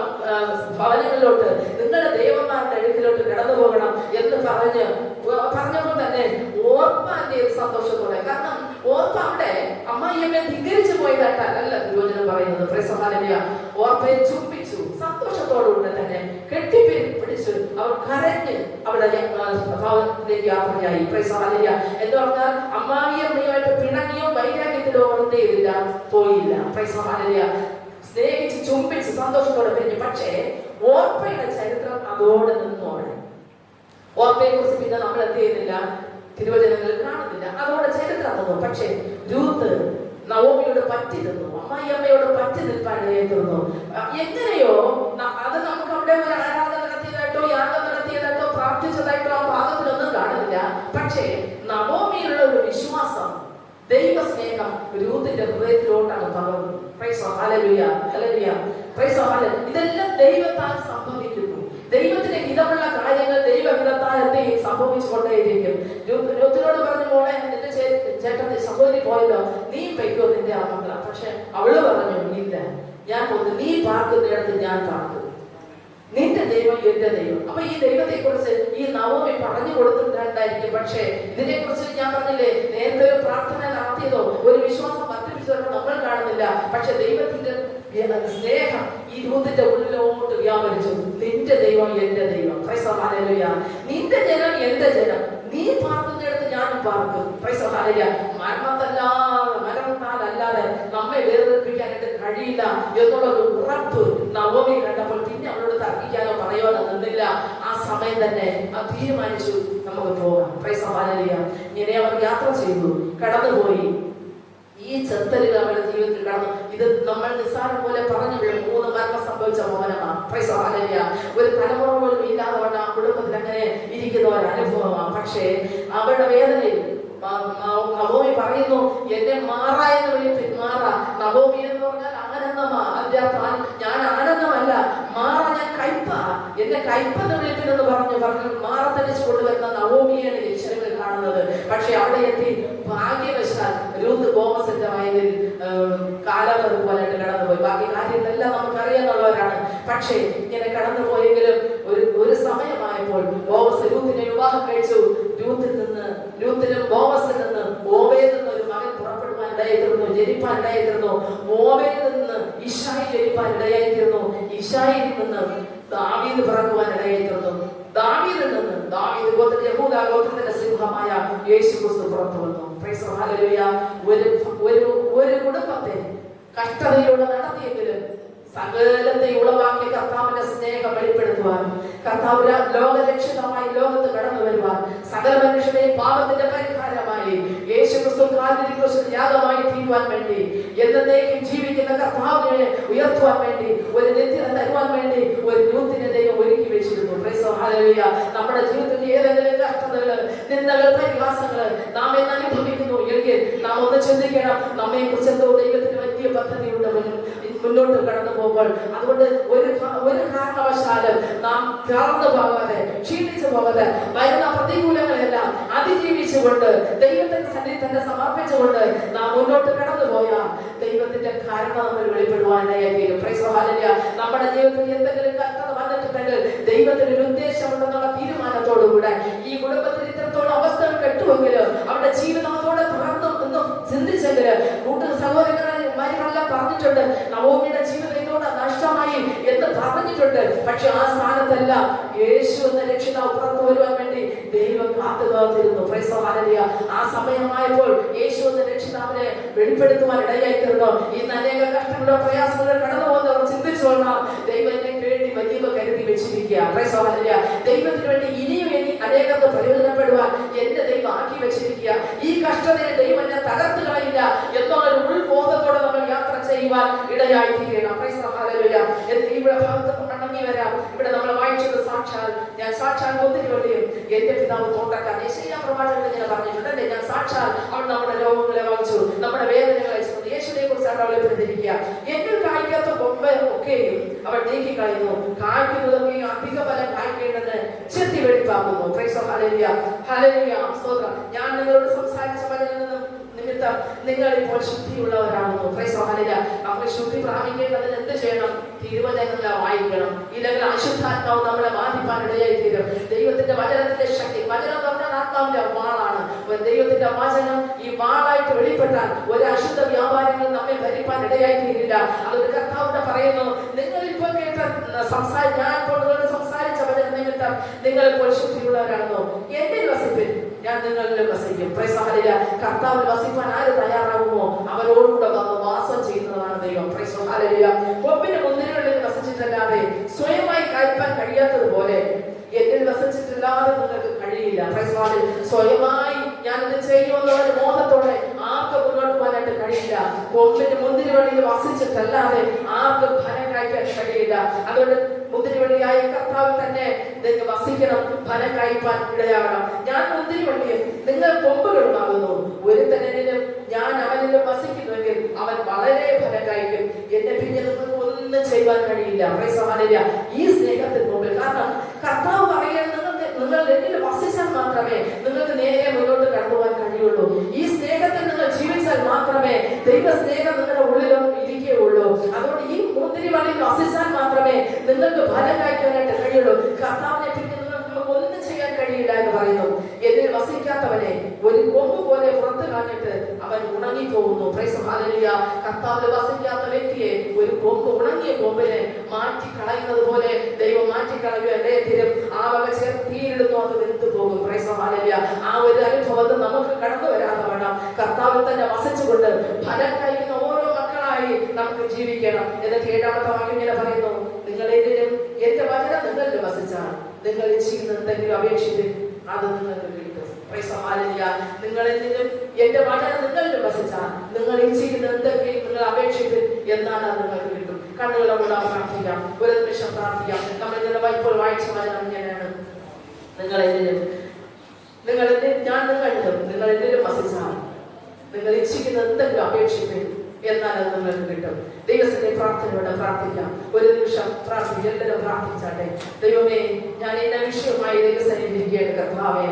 ഭവനങ്ങളിലോട്ട് നിങ്ങളുടെ ദേവന്മാരുടെ അടുക്കിലോട്ട് കടന്നു പോകണം എന്ന് പറഞ്ഞപ്പോൾ തന്നെ ഓർപ്പാന്റെ സന്തോഷത്തോടെ, കാരണം ഓർപ്പ അവിടെ അമ്മായിയമ്മയെ ധിക്കരിച്ചു പോയതായിട്ടല്ല തിരുവചനം പറയുന്നത്. ഓർപ്പയെ ചുംബിച്ചു, സന്തോഷത്തോടുകൂടെ തന്നെ കെട്ടിപ്പിടിച്ചു, അവർ കരഞ്ഞ് അവിടെ ഭവനത്തിലേക്ക് യാത്രയായി. എന്ന് പറഞ്ഞാൽ അമ്മായിയമ്മയുമായിട്ട് പിണങ്ങിയോ വൈരാഗ്യത്തിലോ ഒന്നും ചെയ്തില്ല, പോയില്ല. സ്നേഹിച്ച് ചുംബിച്ച് സന്തോഷത്തോടെ പിരിഞ്ഞു. പക്ഷേ ഓർപ്പയുടെ ചരിത്രം അതോടെ നിന്നു. അവിടെ ഓർപ്പയെ കുറിച്ച് പിന്നെ നമ്മൾ എന്ത് ചെയ്യുന്നില്ല, തിരുവചനങ്ങളിൽ കാണുന്നില്ല. അതോടെ ചരിത്രം നിന്നു. പക്ഷേ രൂത്ത് നവോമിയോട് പറ്റി നിന്നു, അമ്മായിയമ്മയോട് പറ്റി നിൽപ്പാനിടയായി തീർന്നു. എങ്ങനെയോ അത് നമുക്ക് അവിടെ ഒരു ആരാധന നടത്തിയതായിട്ടോ യാഗം നടത്തിയതായിട്ടോ പ്രാർത്ഥിച്ചതായിട്ടോ ആ ഭാഗത്തിലൊന്നും കാണുന്നില്ല. പക്ഷേ നവോമിയിലുള്ള ഒരു വിശ്വാസം, ദൈവസ്നേഹം രൂത്തിന്റെ ഹൃദയത്തിലോട്ടാണ് പകർന്നത്. ഇതെല്ലാം ദൈവത്താൽ സംഭവിക്കുന്നു. ദൈവത്തിന്റെ ഹിതമുള്ള കാര്യങ്ങൾ ദൈവഹിതത്താൽ എന്തെയും സംഭവിച്ചുകൊണ്ടേയിരിക്കും. രൂത്തിനോട് പറഞ്ഞു, മോളെ നിന്റെ ചേട്ടന്റെ സഹോദരി പോയല്ലോ, നീ പൊയ്ക്കോ നിന്റെ ആ മക്കള. പക്ഷെ അവള് പറഞ്ഞു, ഇല്ല, ഞാൻ പോകുന്നു, നീ പാർക്കുന്നിടത്ത് ഞാൻ പാർക്കും, നിന്റെ ദൈവം എന്റെ ദൈവം. അപ്പൊ ഈ ദൈവത്തെ കുറിച്ച് ഈ നവോമി പറഞ്ഞു കൊടുത്തിട്ടുണ്ടായിരിക്കും. പക്ഷേ ഇതിനെ കുറിച്ച് ഞാൻ പറഞ്ഞില്ലേ, നേരത്തെ ഒരു പ്രാർത്ഥന നടത്തിയതോ ഒരു വിശ്വാസം വർദ്ധിപ്പിച്ചതോ നമ്മൾ കാണുന്നില്ല. പക്ഷെ ദൈവത്തിന്റെ സ്നേഹം ഈ രൂത്തിന്റെ ഉള്ളിലോട്ട് വ്യാപരിച്ചു. നിന്റെ ദൈവം എന്റെ ദൈവം. നിന്റെ ജനം എന്റെ ജനം, നീ പാർക്കുന്നിടത്ത് ഞാനും പാർക്കും. മരണത്താലല്ലാതെ നമ്മെ വേർതിരിപ്പിക്കാനായിട്ട് കഴിയില്ല എന്നുള്ളൊരു ഉറപ്പ് നവോമി കണ്ടപ്പോൾ പിന്നെ അവളോട് തർക്കിക്കാനോ പറയാനോ നിന്നില്ല. ആ സമയം തന്നെ തീരുമാനിച്ചു, നമുക്ക് പോകാം. ഇങ്ങനെ അവർ യാത്ര ചെയ്തു, കടന്നുപോയി. ഈ ചെത്തലുകൾ അവരുടെ ജീവിതത്തിൽ കടന്നു. ഇത് നമ്മൾ നിസ്സാരം പോലെ പറഞ്ഞു 3 മരണം സംഭവിച്ച ഭവനമാണ്. ഒരു തലമുറ പോലും ഇല്ലാതെ ആ കുടുംബത്തിൽ അങ്ങനെ ഇരിക്കുന്ന ഒരു അനുഭവമാണ്. പക്ഷേ അവരുടെ വേദനയിൽ നവോമി പറയുന്നു, എന്നെ മാറ എന്ന് വിളിപ്പിൻ. മാറ, നവോമി എന്ന് പറഞ്ഞാൽ ആനന്ദമാ. അതിന്റെ അർത്ഥം ഞാൻ ആനന്ദമല്ല, മാറ ഞാൻ കയ്പ, എന്നെ കയ്പെന്ന് വിളിപ്പിനെന്ന് പറഞ്ഞു മാറ തനിച്ച് കൊണ്ടുവരുന്ന നവോമിയാണ് ഈശ്വരങ്ങൾ കാണുന്നത്. പക്ഷെ അവിടെ എത്തി ഭാഗ്യവശാൽ രൂത്ത് ബോവസിന്റെ വയലിൽ കാലമതുപോലായിട്ട് കടന്നുപോയി. ബാക്കി കാര്യങ്ങളെല്ലാം നമുക്കറിയാന്നുള്ളവരാണ്. പക്ഷേ ഇങ്ങനെ കടന്നുപോയെങ്കിലും ഒരു സമയമായപ്പോൾ ബോവസ് രൂത്തിനെ വിവാഹം കഴിച്ചു. രൂത്തിനും ബോവസിൽ നിന്ന് ഓബേദിൽ നിന്ന് ഒരു മകൻ പുറപ്പെടുവാൻ ഇടയായിത്തീർന്നു, ജനിപ്പാൻ ഇടയായിത്തീർന്നു. ഓബേദിൽ നിന്ന് ഇശായി ജനിപ്പാൻ ഇടയായിത്തീർന്നു. ഇശായിൽ നിന്ന് ദാവീദ് പിറക്കുവാൻ ഇടയായിത്തീർന്നു. ദാവീദിൽ നിന്ന് യഹൂദ ഗോത്രത്തിന്റെ സിംഹമായ യേശുക്രിസ്തു പുറത്തു വന്നു. ഒരു കുടുംബത്തെ കഷ്ടതയിലൂടെ നടത്തിയെങ്കിലും സകലത്തെ ഉളവാക്കിയ കർത്താവിന്റെ സ്നേഹം വെളിപ്പെടുത്തുവാനും കർത്താവ് ലോകരക്ഷിതമായി ലോകത്ത് കടന്നു വരുവാൻ സകല മനുഷ്യരെയും പാപത്തിന്റെ പരിഹാരമായി യേശുക്രിസ്തു യാഗമായി തീരുവാൻ വേണ്ടി എന്നേക്കും ജീവിക്കുന്ന കർത്താവിനെ ഉയർത്തുവാൻ വേണ്ടി ഒരു നിത്യത തരുവാൻ വേണ്ടി ഒരു യൂത്തിനെ ദൈവം ഒരുക്കി വെച്ചിരുന്നു. നമ്മുടെ ജീവിതത്തിൽ ഏതെങ്കിലും കഷ്ടതകള്, നിന്ദകൾ, പരിഹാസങ്ങള് നാം എന്ന് അനുഭവിക്കുന്നു എങ്കിൽ നാം ഒന്ന് ചിന്തിക്കണം, നമ്മെ കുറിച്ച് എന്തോ ദൈവത്തിന് വലിയ പദ്ധതിയുണ്ട് മുന്നോട്ട് കടന്നു പോകുമ്പോൾ. അതുകൊണ്ട് ഒരു കാരണവശാലും നാം തളർന്നു പോകാതെ, ക്ഷീണിച്ചു പോകാതെ, വരുന്ന പ്രതികൂലങ്ങളെല്ലാം അതിജീവിച്ചുകൊണ്ട് ദൈവത്തിന്റെ സന്നിധി തന്നെ സമർപ്പിച്ചുകൊണ്ട് നാം മുന്നോട്ട് കടന്നു പോയാൽ ദൈവത്തിന്റെ കാരണം നമ്മൾ വെളിപ്പെടുവാനായിരിക്കും. നമ്മുടെ ജീവിതത്തിൽ എന്തെങ്കിലും കഷ്ടത വന്നിട്ടുണ്ടെങ്കിൽ ദൈവത്തിന് ഒരു ഉദ്ദേശമുണ്ടെന്നുള്ള തീരുമാനത്തോടുകൂടെ ഈ കുടുംബത്തിൽ ഇത്രത്തോളം അവസ്ഥകൾ കെട്ടുവെങ്കിലും അവരുടെ ജീവിതം അതോടെ തകർന്നു എന്നും ചിന്തിച്ചെങ്കിൽ സഹോദരന്മാരെല്ലാം പറഞ്ഞിട്ടുണ്ട്, നവോമിയുടെ ജീവിതം ഇതോടെ നഷ്ടമായി എന്ന് പറഞ്ഞിട്ടുണ്ട്. പക്ഷെ ആ സ്ഥാനത്തല്ല യേശു എന്ന രക്ഷിതാവ് പുറത്തു വരുവാൻ വേണ്ടി ദൈവം കാത്തുകാത്തിരുന്നു. ആ സമയമായപ്പോൾ യേശു എന്ന രക്ഷിതാവിനെ വെളിപ്പെടുത്തുവാൻ ഇടയായിത്തീർന്നു. ഇന്ന് അനേക കഷ്ടങ്ങളോ പ്രയാസങ്ങളോ കടന്നു പോകുന്നവർ ചിന്തിച്ചോളാം, ദൈവം എന്നെ വേണ്ടി വലിയ കരുതി വെച്ചിരിക്കുക. ദൈവത്തിന് വേണ്ടി ഇനിയും അനേകർക്ക് പ്രയോജനപ്പെടുവാൻ എന്റെ ദൈവം ആക്കി വെച്ചിരിക്കുക. ഈ കഷ്ടതയെ ദൈവം എന്നെ തകർത്ത് കളയില്ല എന്നുള്ളൊരു ഉൾബോധത്തോടെ നമ്മൾ യാത്ര ചെയ്യുവാൻ ഇടയായി തീരണം. മടങ്ങി വരാം. ഇവിടെ നമ്മൾ വായിച്ചത് ഞാൻ സാക്ഷാൽ മുന്തിരിവള്ളിയും എന്റെ പിതാവ് തോട്ടക്കാരൻ. യെശയ്യാ പ്രവാചകൻ ഇങ്ങനെ പറഞ്ഞിട്ടുണ്ട്, ഞാൻ സാക്ഷാൽ അവൻ നമ്മുടെ രോഗങ്ങളെ വാങ്ങിച്ചു, നമ്മുടെ വേദനകളെ ചുമന്നു. യേശുവിനെ കുറിച്ചാണ് അവളെ പ്രതികരിക്കുക. എന്നിൽ കായ്ക്കാത്ത കൊമ്പ് ഒക്കെയും അവൾ നീക്കിക്കളയുന്നു, കായ്ക്കുന്നതൊക്കെ അധിക ഫലം കായ്ക്കേണ്ടത് ചെത്തി വെടിപ്പാക്കുന്നു. Praise the Lord. Hallelujah, hallelujah, സ്തോത്രം. ഞാൻ നിങ്ങളോട് സംസാരിച്ച വചനം നിമിത്തം നിങ്ങൾ ഇപ്പോൾ ശുദ്ധിയുള്ളവരാകുന്നു. Praise the Lord. ഹല്ലേലൂയ. നമ്മൾ ശുദ്ധി പ്രാപിക്കേണ്ടതിന് എന്ത് ചെയ്യണം? തിരുവചനങ്ങൾ വായിക്കണം. ഇല്ലെങ്കിൽ അശുദ്ധാത്മാവ് നമ്മളെ ബാധിപ്പാൻ ഇടയായി തീരും. ദൈവത്തിന്റെ വചനത്തിന്റെ ശക്തി, വചനം എന്ന് പറഞ്ഞാൽ ആത്മാവിന്റെ വാളാണ്. ദൈവത്തിന്റെ വചനം ഈ വാളായിട്ട് വെളിപ്പെട്ടാൽ ഒരു അശുദ്ധ വ്യാപാരങ്ങൾ നമ്മെ ഭരിപ്പാൻ ഇടയായി തീരില്ല. അതൊരു കർത്താവിന്റെ പറയുന്നു, നിങ്ങൾ ഇപ്പോൾ കേട്ട ഞാൻ ഇപ്പോൾ നിങ്ങളോട് സംസാരിച്ച വചനം നിമിത്തം നിങ്ങൾ ഇപ്പോൾ ശുദ്ധിയുള്ളവരാണെന്നോ, എന്നിൽ വസിപ്പിൻ, ഞാൻ നിങ്ങളിൽ വസിക്കും. Praise the Lord. കർത്താവിൽ വസിപ്പാൻ ആര് തയ്യാറാകുമോ അവരോടുകൂടെ വന്ന് വാസം ചെയ്യുന്നതാണ് ദൈവം. Praise the Lord. കൊമ്പിന് മുന്തിരിവള്ളിയിൽ വസിച്ചിട്ടല്ലാതെ സ്വയമായി കായ്പാൻ കഴിയാത്തതുപോലെ എന്നിൽ വസിച്ചിട്ടില്ലാതെ നിങ്ങൾക്ക് കഴിയില്ല. Price the Lord. സ്വയമായി ഞാനിത് ചെയ്യുമെന്നുള്ള മോഹത്തോടെ ആർക്കും മുന്നോട്ട് പോകാനായിട്ട് കഴിയില്ല. കൊമ്പിന് മുന്തിരിവള്ളിയിൽ വസിച്ചിട്ടല്ലാതെ ആർക്കും ഫലം കായ്ക്കാൻ കഴിയില്ല. അതുകൊണ്ട് മുന്തിരിവള്ളിയായ കർത്താവിൽ തന്നെ നിങ്ങൾക്ക് വസിക്കണം, ഫലം കായ്പാൻ ഇടയാകണം. ഞാൻ മുന്തിരിവള്ളിയും നിങ്ങൾ കൊമ്പുകളുമാകുന്നു. ഒരുത്തനിലും ഞാൻ അവനിലും വസിക്കുന്നുവെങ്കിൽ അവൻ വളരെ ഫലം കായ്ക്കും. എന്നെ പിന്നെ നിങ്ങൾക്ക് ഒന്നും ചെയ്യാൻ കഴിയില്ല. Price the Lord. ഈ സ്നേഹത്തിന് മുമ്പിൽ, കാരണം കർത്താവ് പറയുന്നത് നിങ്ങൾ എന്നിൽ വസിച്ചാൽ മാത്രമേ നിങ്ങൾക്ക് നേരെ മുന്നോട്ട് കടന്നുപോകാൻ കഴിയുള്ളൂ. ഈ സ്നേഹത്തിൽ നിങ്ങൾ ജീവിച്ചാൽ മാത്രമേ ദൈവ സ്നേഹം നിങ്ങളുടെ ഉള്ളിലും ഇരിക്കുകയുള്ളൂ. അതുകൊണ്ട് ഈ മുന്തിരിവള്ളിയിൽ വസിച്ചാൽ മാത്രമേ നിങ്ങൾക്ക് ഫലം കായ്ക്കാനായിട്ട് കഴിയുള്ളൂ. കർത്താവിനെ പിന്നെ നിങ്ങൾക്ക് ഒന്നും ചെയ്യാൻ കഴിയില്ല എന്ന് പറയുന്നു. എന്നിൽ വസിക്കാത്തവനെ ഒരു കൊമ്പ് പോലെ പുറത്ത് കാണിട്ട് അവൻ ഉണങ്ങിപ്പോകുന്നു. Price the Lord. കർത്താവിൽ വസിക്കാത്ത വ്യക്തിയെ ഒരു കൊമ്പ്, ഉണങ്ങിയ കൊമ്പിനെ മാറ്റി കളയുന്നത് പോലെ ദൈവം മാറ്റി കളയുകയും ആ വക ചേർത്ത് തീരിടുന്നു, അത് വെന്തു പോകും. Price the Lord. ആ ഒരു അനുഭവത്തിൽ നമുക്ക് കടന്നു വരാതെ വേണം കർത്താവിൽ തന്നെ വസിച്ചുകൊണ്ട് ഫലം കഴിക്കുന്ന ഓരോ മക്കളായി നമുക്ക് ജീവിക്കണം. എന്നിട്ട് 7-ാമത്തെ വാക്യം ഇങ്ങനെ പറയുന്നു, നിങ്ങളെങ്കിലും എന്റെ വചനം നിങ്ങളിൽ വസിച്ചാൽ നിങ്ങൾ ചെയ്യുന്ന എന്തെങ്കിലും അപേക്ഷിച്ച് അത് നിങ്ങൾക്ക് കിട്ടും. Price the Lord. നിങ്ങളെങ്കിലും എന്റെ വചനം നിങ്ങളിൽ വസിച്ചാൽ നിങ്ങൾ ചെയ്യുന്ന എന്തെങ്കിലും നിങ്ങൾ അപേക്ഷിച്ച് എന്നാൽ അത് നിങ്ങൾക്ക് കിട്ടും. കണ്ണുകളോട് പ്രാർത്ഥിക്കാം, ഒരു നിമിഷം പ്രാർത്ഥിക്കാം. നമ്മൾ ഇങ്ങനെ ഇപ്പോൾ വായിച്ച വചനം ഇങ്ങനെയാണ്, നിങ്ങളെങ്കിലും ഞാൻ നിങ്ങൾ എന്തിനും വസിച്ചാൽ നിങ്ങൾ ഇച്ഛിക്കുന്ന എന്തെങ്കിലും അപേക്ഷിച്ച് എന്നാൽ അത് നിങ്ങൾക്ക് കിട്ടും. ദൈവത്തിന്റെ പ്രാർത്ഥനയോടെ പ്രാർത്ഥിക്കാം. ഒരു നിമിഷം പ്രാർത്ഥിക്കാം. എല്ലാവരും പ്രാർത്ഥിച്ചാട്ടെ. ദൈവമേ, ഞാൻ എന്റെ വിഷയവുമായി ദൈവസന്നിധിയിലിരിക്കുകയാണ്. കർത്താവേ,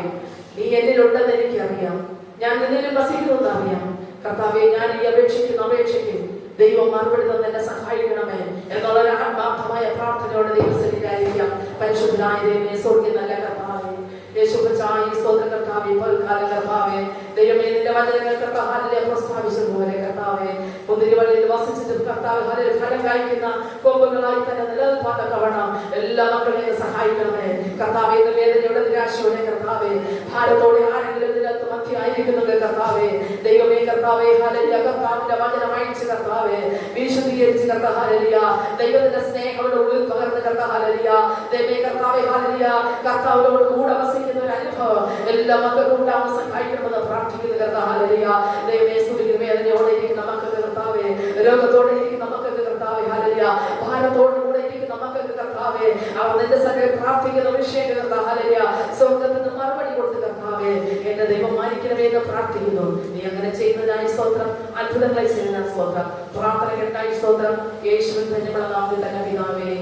നീ എന്നിലുണ്ടെന്ന് എനിക്കറിയാം, ഞാൻ നിന്നിലും വസിക്കുമെന്ന് അറിയാം. കർത്താവേ, ഞാൻ ഈ അപേക്ഷയ്ക്ക് ദൈവം മറുപടി തന്നെ എന്നെ സഹായിക്കണമേ എന്നുള്ള ആത്മാർത്ഥമായ പ്രാർത്ഥനയോടെ ദൈവസന്നിധിയിലായിരിക്കാം. പരിശുദ്ധനായ ദൈവമേ, സ്വർഗ്ഗീയ നല്ല കർത്താവേ, യേശുവിനായി സ്തോത്രം കർത്താവേ, പൽക്കാലം കർത്താവേ, ദൈവമേ, നിന്റെ വചനങ്ങൾ കർത്താവിനെ പ്രസ്താവിച്ചതുപോലെ കർത്താവേ, മുന്തിരിവള്ളിയിൽ വസിച്ചിട്ട് കർത്താവ് ഫലം കായ്ക്കുന്ന കൊമ്പുകളായി തന്നെ നിലനിൽപ്പാൻ തക്കവണ്ണം എല്ലാ മക്കളെയും സഹായിക്കണമേ കർത്താവേ. ഇന്ന് വേദനയുടെ നിരാശയോടെ കർത്താവേ, ഭാരത്തോടെ ആരെങ്കിലും ഇതിനകത്ത് മധ്യമായിരിക്കുന്നത് കർത്താവേ, ദൈവമേ കർത്താവേ, ഹല്ലേലൂയ, കർത്താവിന്റെ വചനം അയച്ച് കർത്താവേ വിശുദ്ധീകരിച്ച് കർത്താവേ, ഹല്ലേലൂയ, ദൈവത്തിന്റെ സ്നേഹങ്ങളുടെ ഉള്ളിൽ പകർന്ന് കർത്താവേ, ഹല്ലേലൂയ, ദൈവമേ കർത്താവേ, ഹല്ലേലൂയ, കർത്താവിനോട് കൂടെ വസിക്കുന്ന ഒരു അനുഭവം എല്ലാ മക്കൾക്കും ഉണ്ടാവാൻ സഹായിക്കണമെന്ന് പ്രാർത്ഥിക്കുന്നു കർത്താവേ, ഹല്ലേലൂയ. ദൈവമേ, സ്തുതിക്കുന്ന വേദനയോടെ ഇരിക്കുന്ന മക്കൾക്ക് കർത്താവേ, രോഗത്തോടെ ഇരിക്കുന്ന മക്കൾക്ക് കർത്താവേ, ഹല്ലേലൂയ, ഭാരത്തോടെ കൂടെ ഇരിക്കുന്ന മക്കൾക്ക് കർത്താവേ, അവർ നിന്റെ സന്നിധിയിൽ പ്രാർത്ഥിക്കുന്ന വിഷയങ്ങൾ കർത്താവേ, ഹല്ലേലൂയ, സ്വർഗ്ഗത്തിൽ നിന്ന് മറുപടി കൊടുത്ത് കർത്താവേ, എന്റെ ദൈവം മാനിക്കണമേ എന്ന് പ്രാർത്ഥിക്കുന്നു. നീ അങ്ങനെ ചെയ്യുന്നതിനായി സ്തോത്രം, അത്ഭുതങ്ങളെ ചെയ്യുന്ന സ്തോത്രം, പ്രാർത്ഥന കേട്ടായി സ്തോത്രം. യേശുവിൻ ധന്യമുള്ള നാമത്തിൽ തന്നെ പിതാവേ.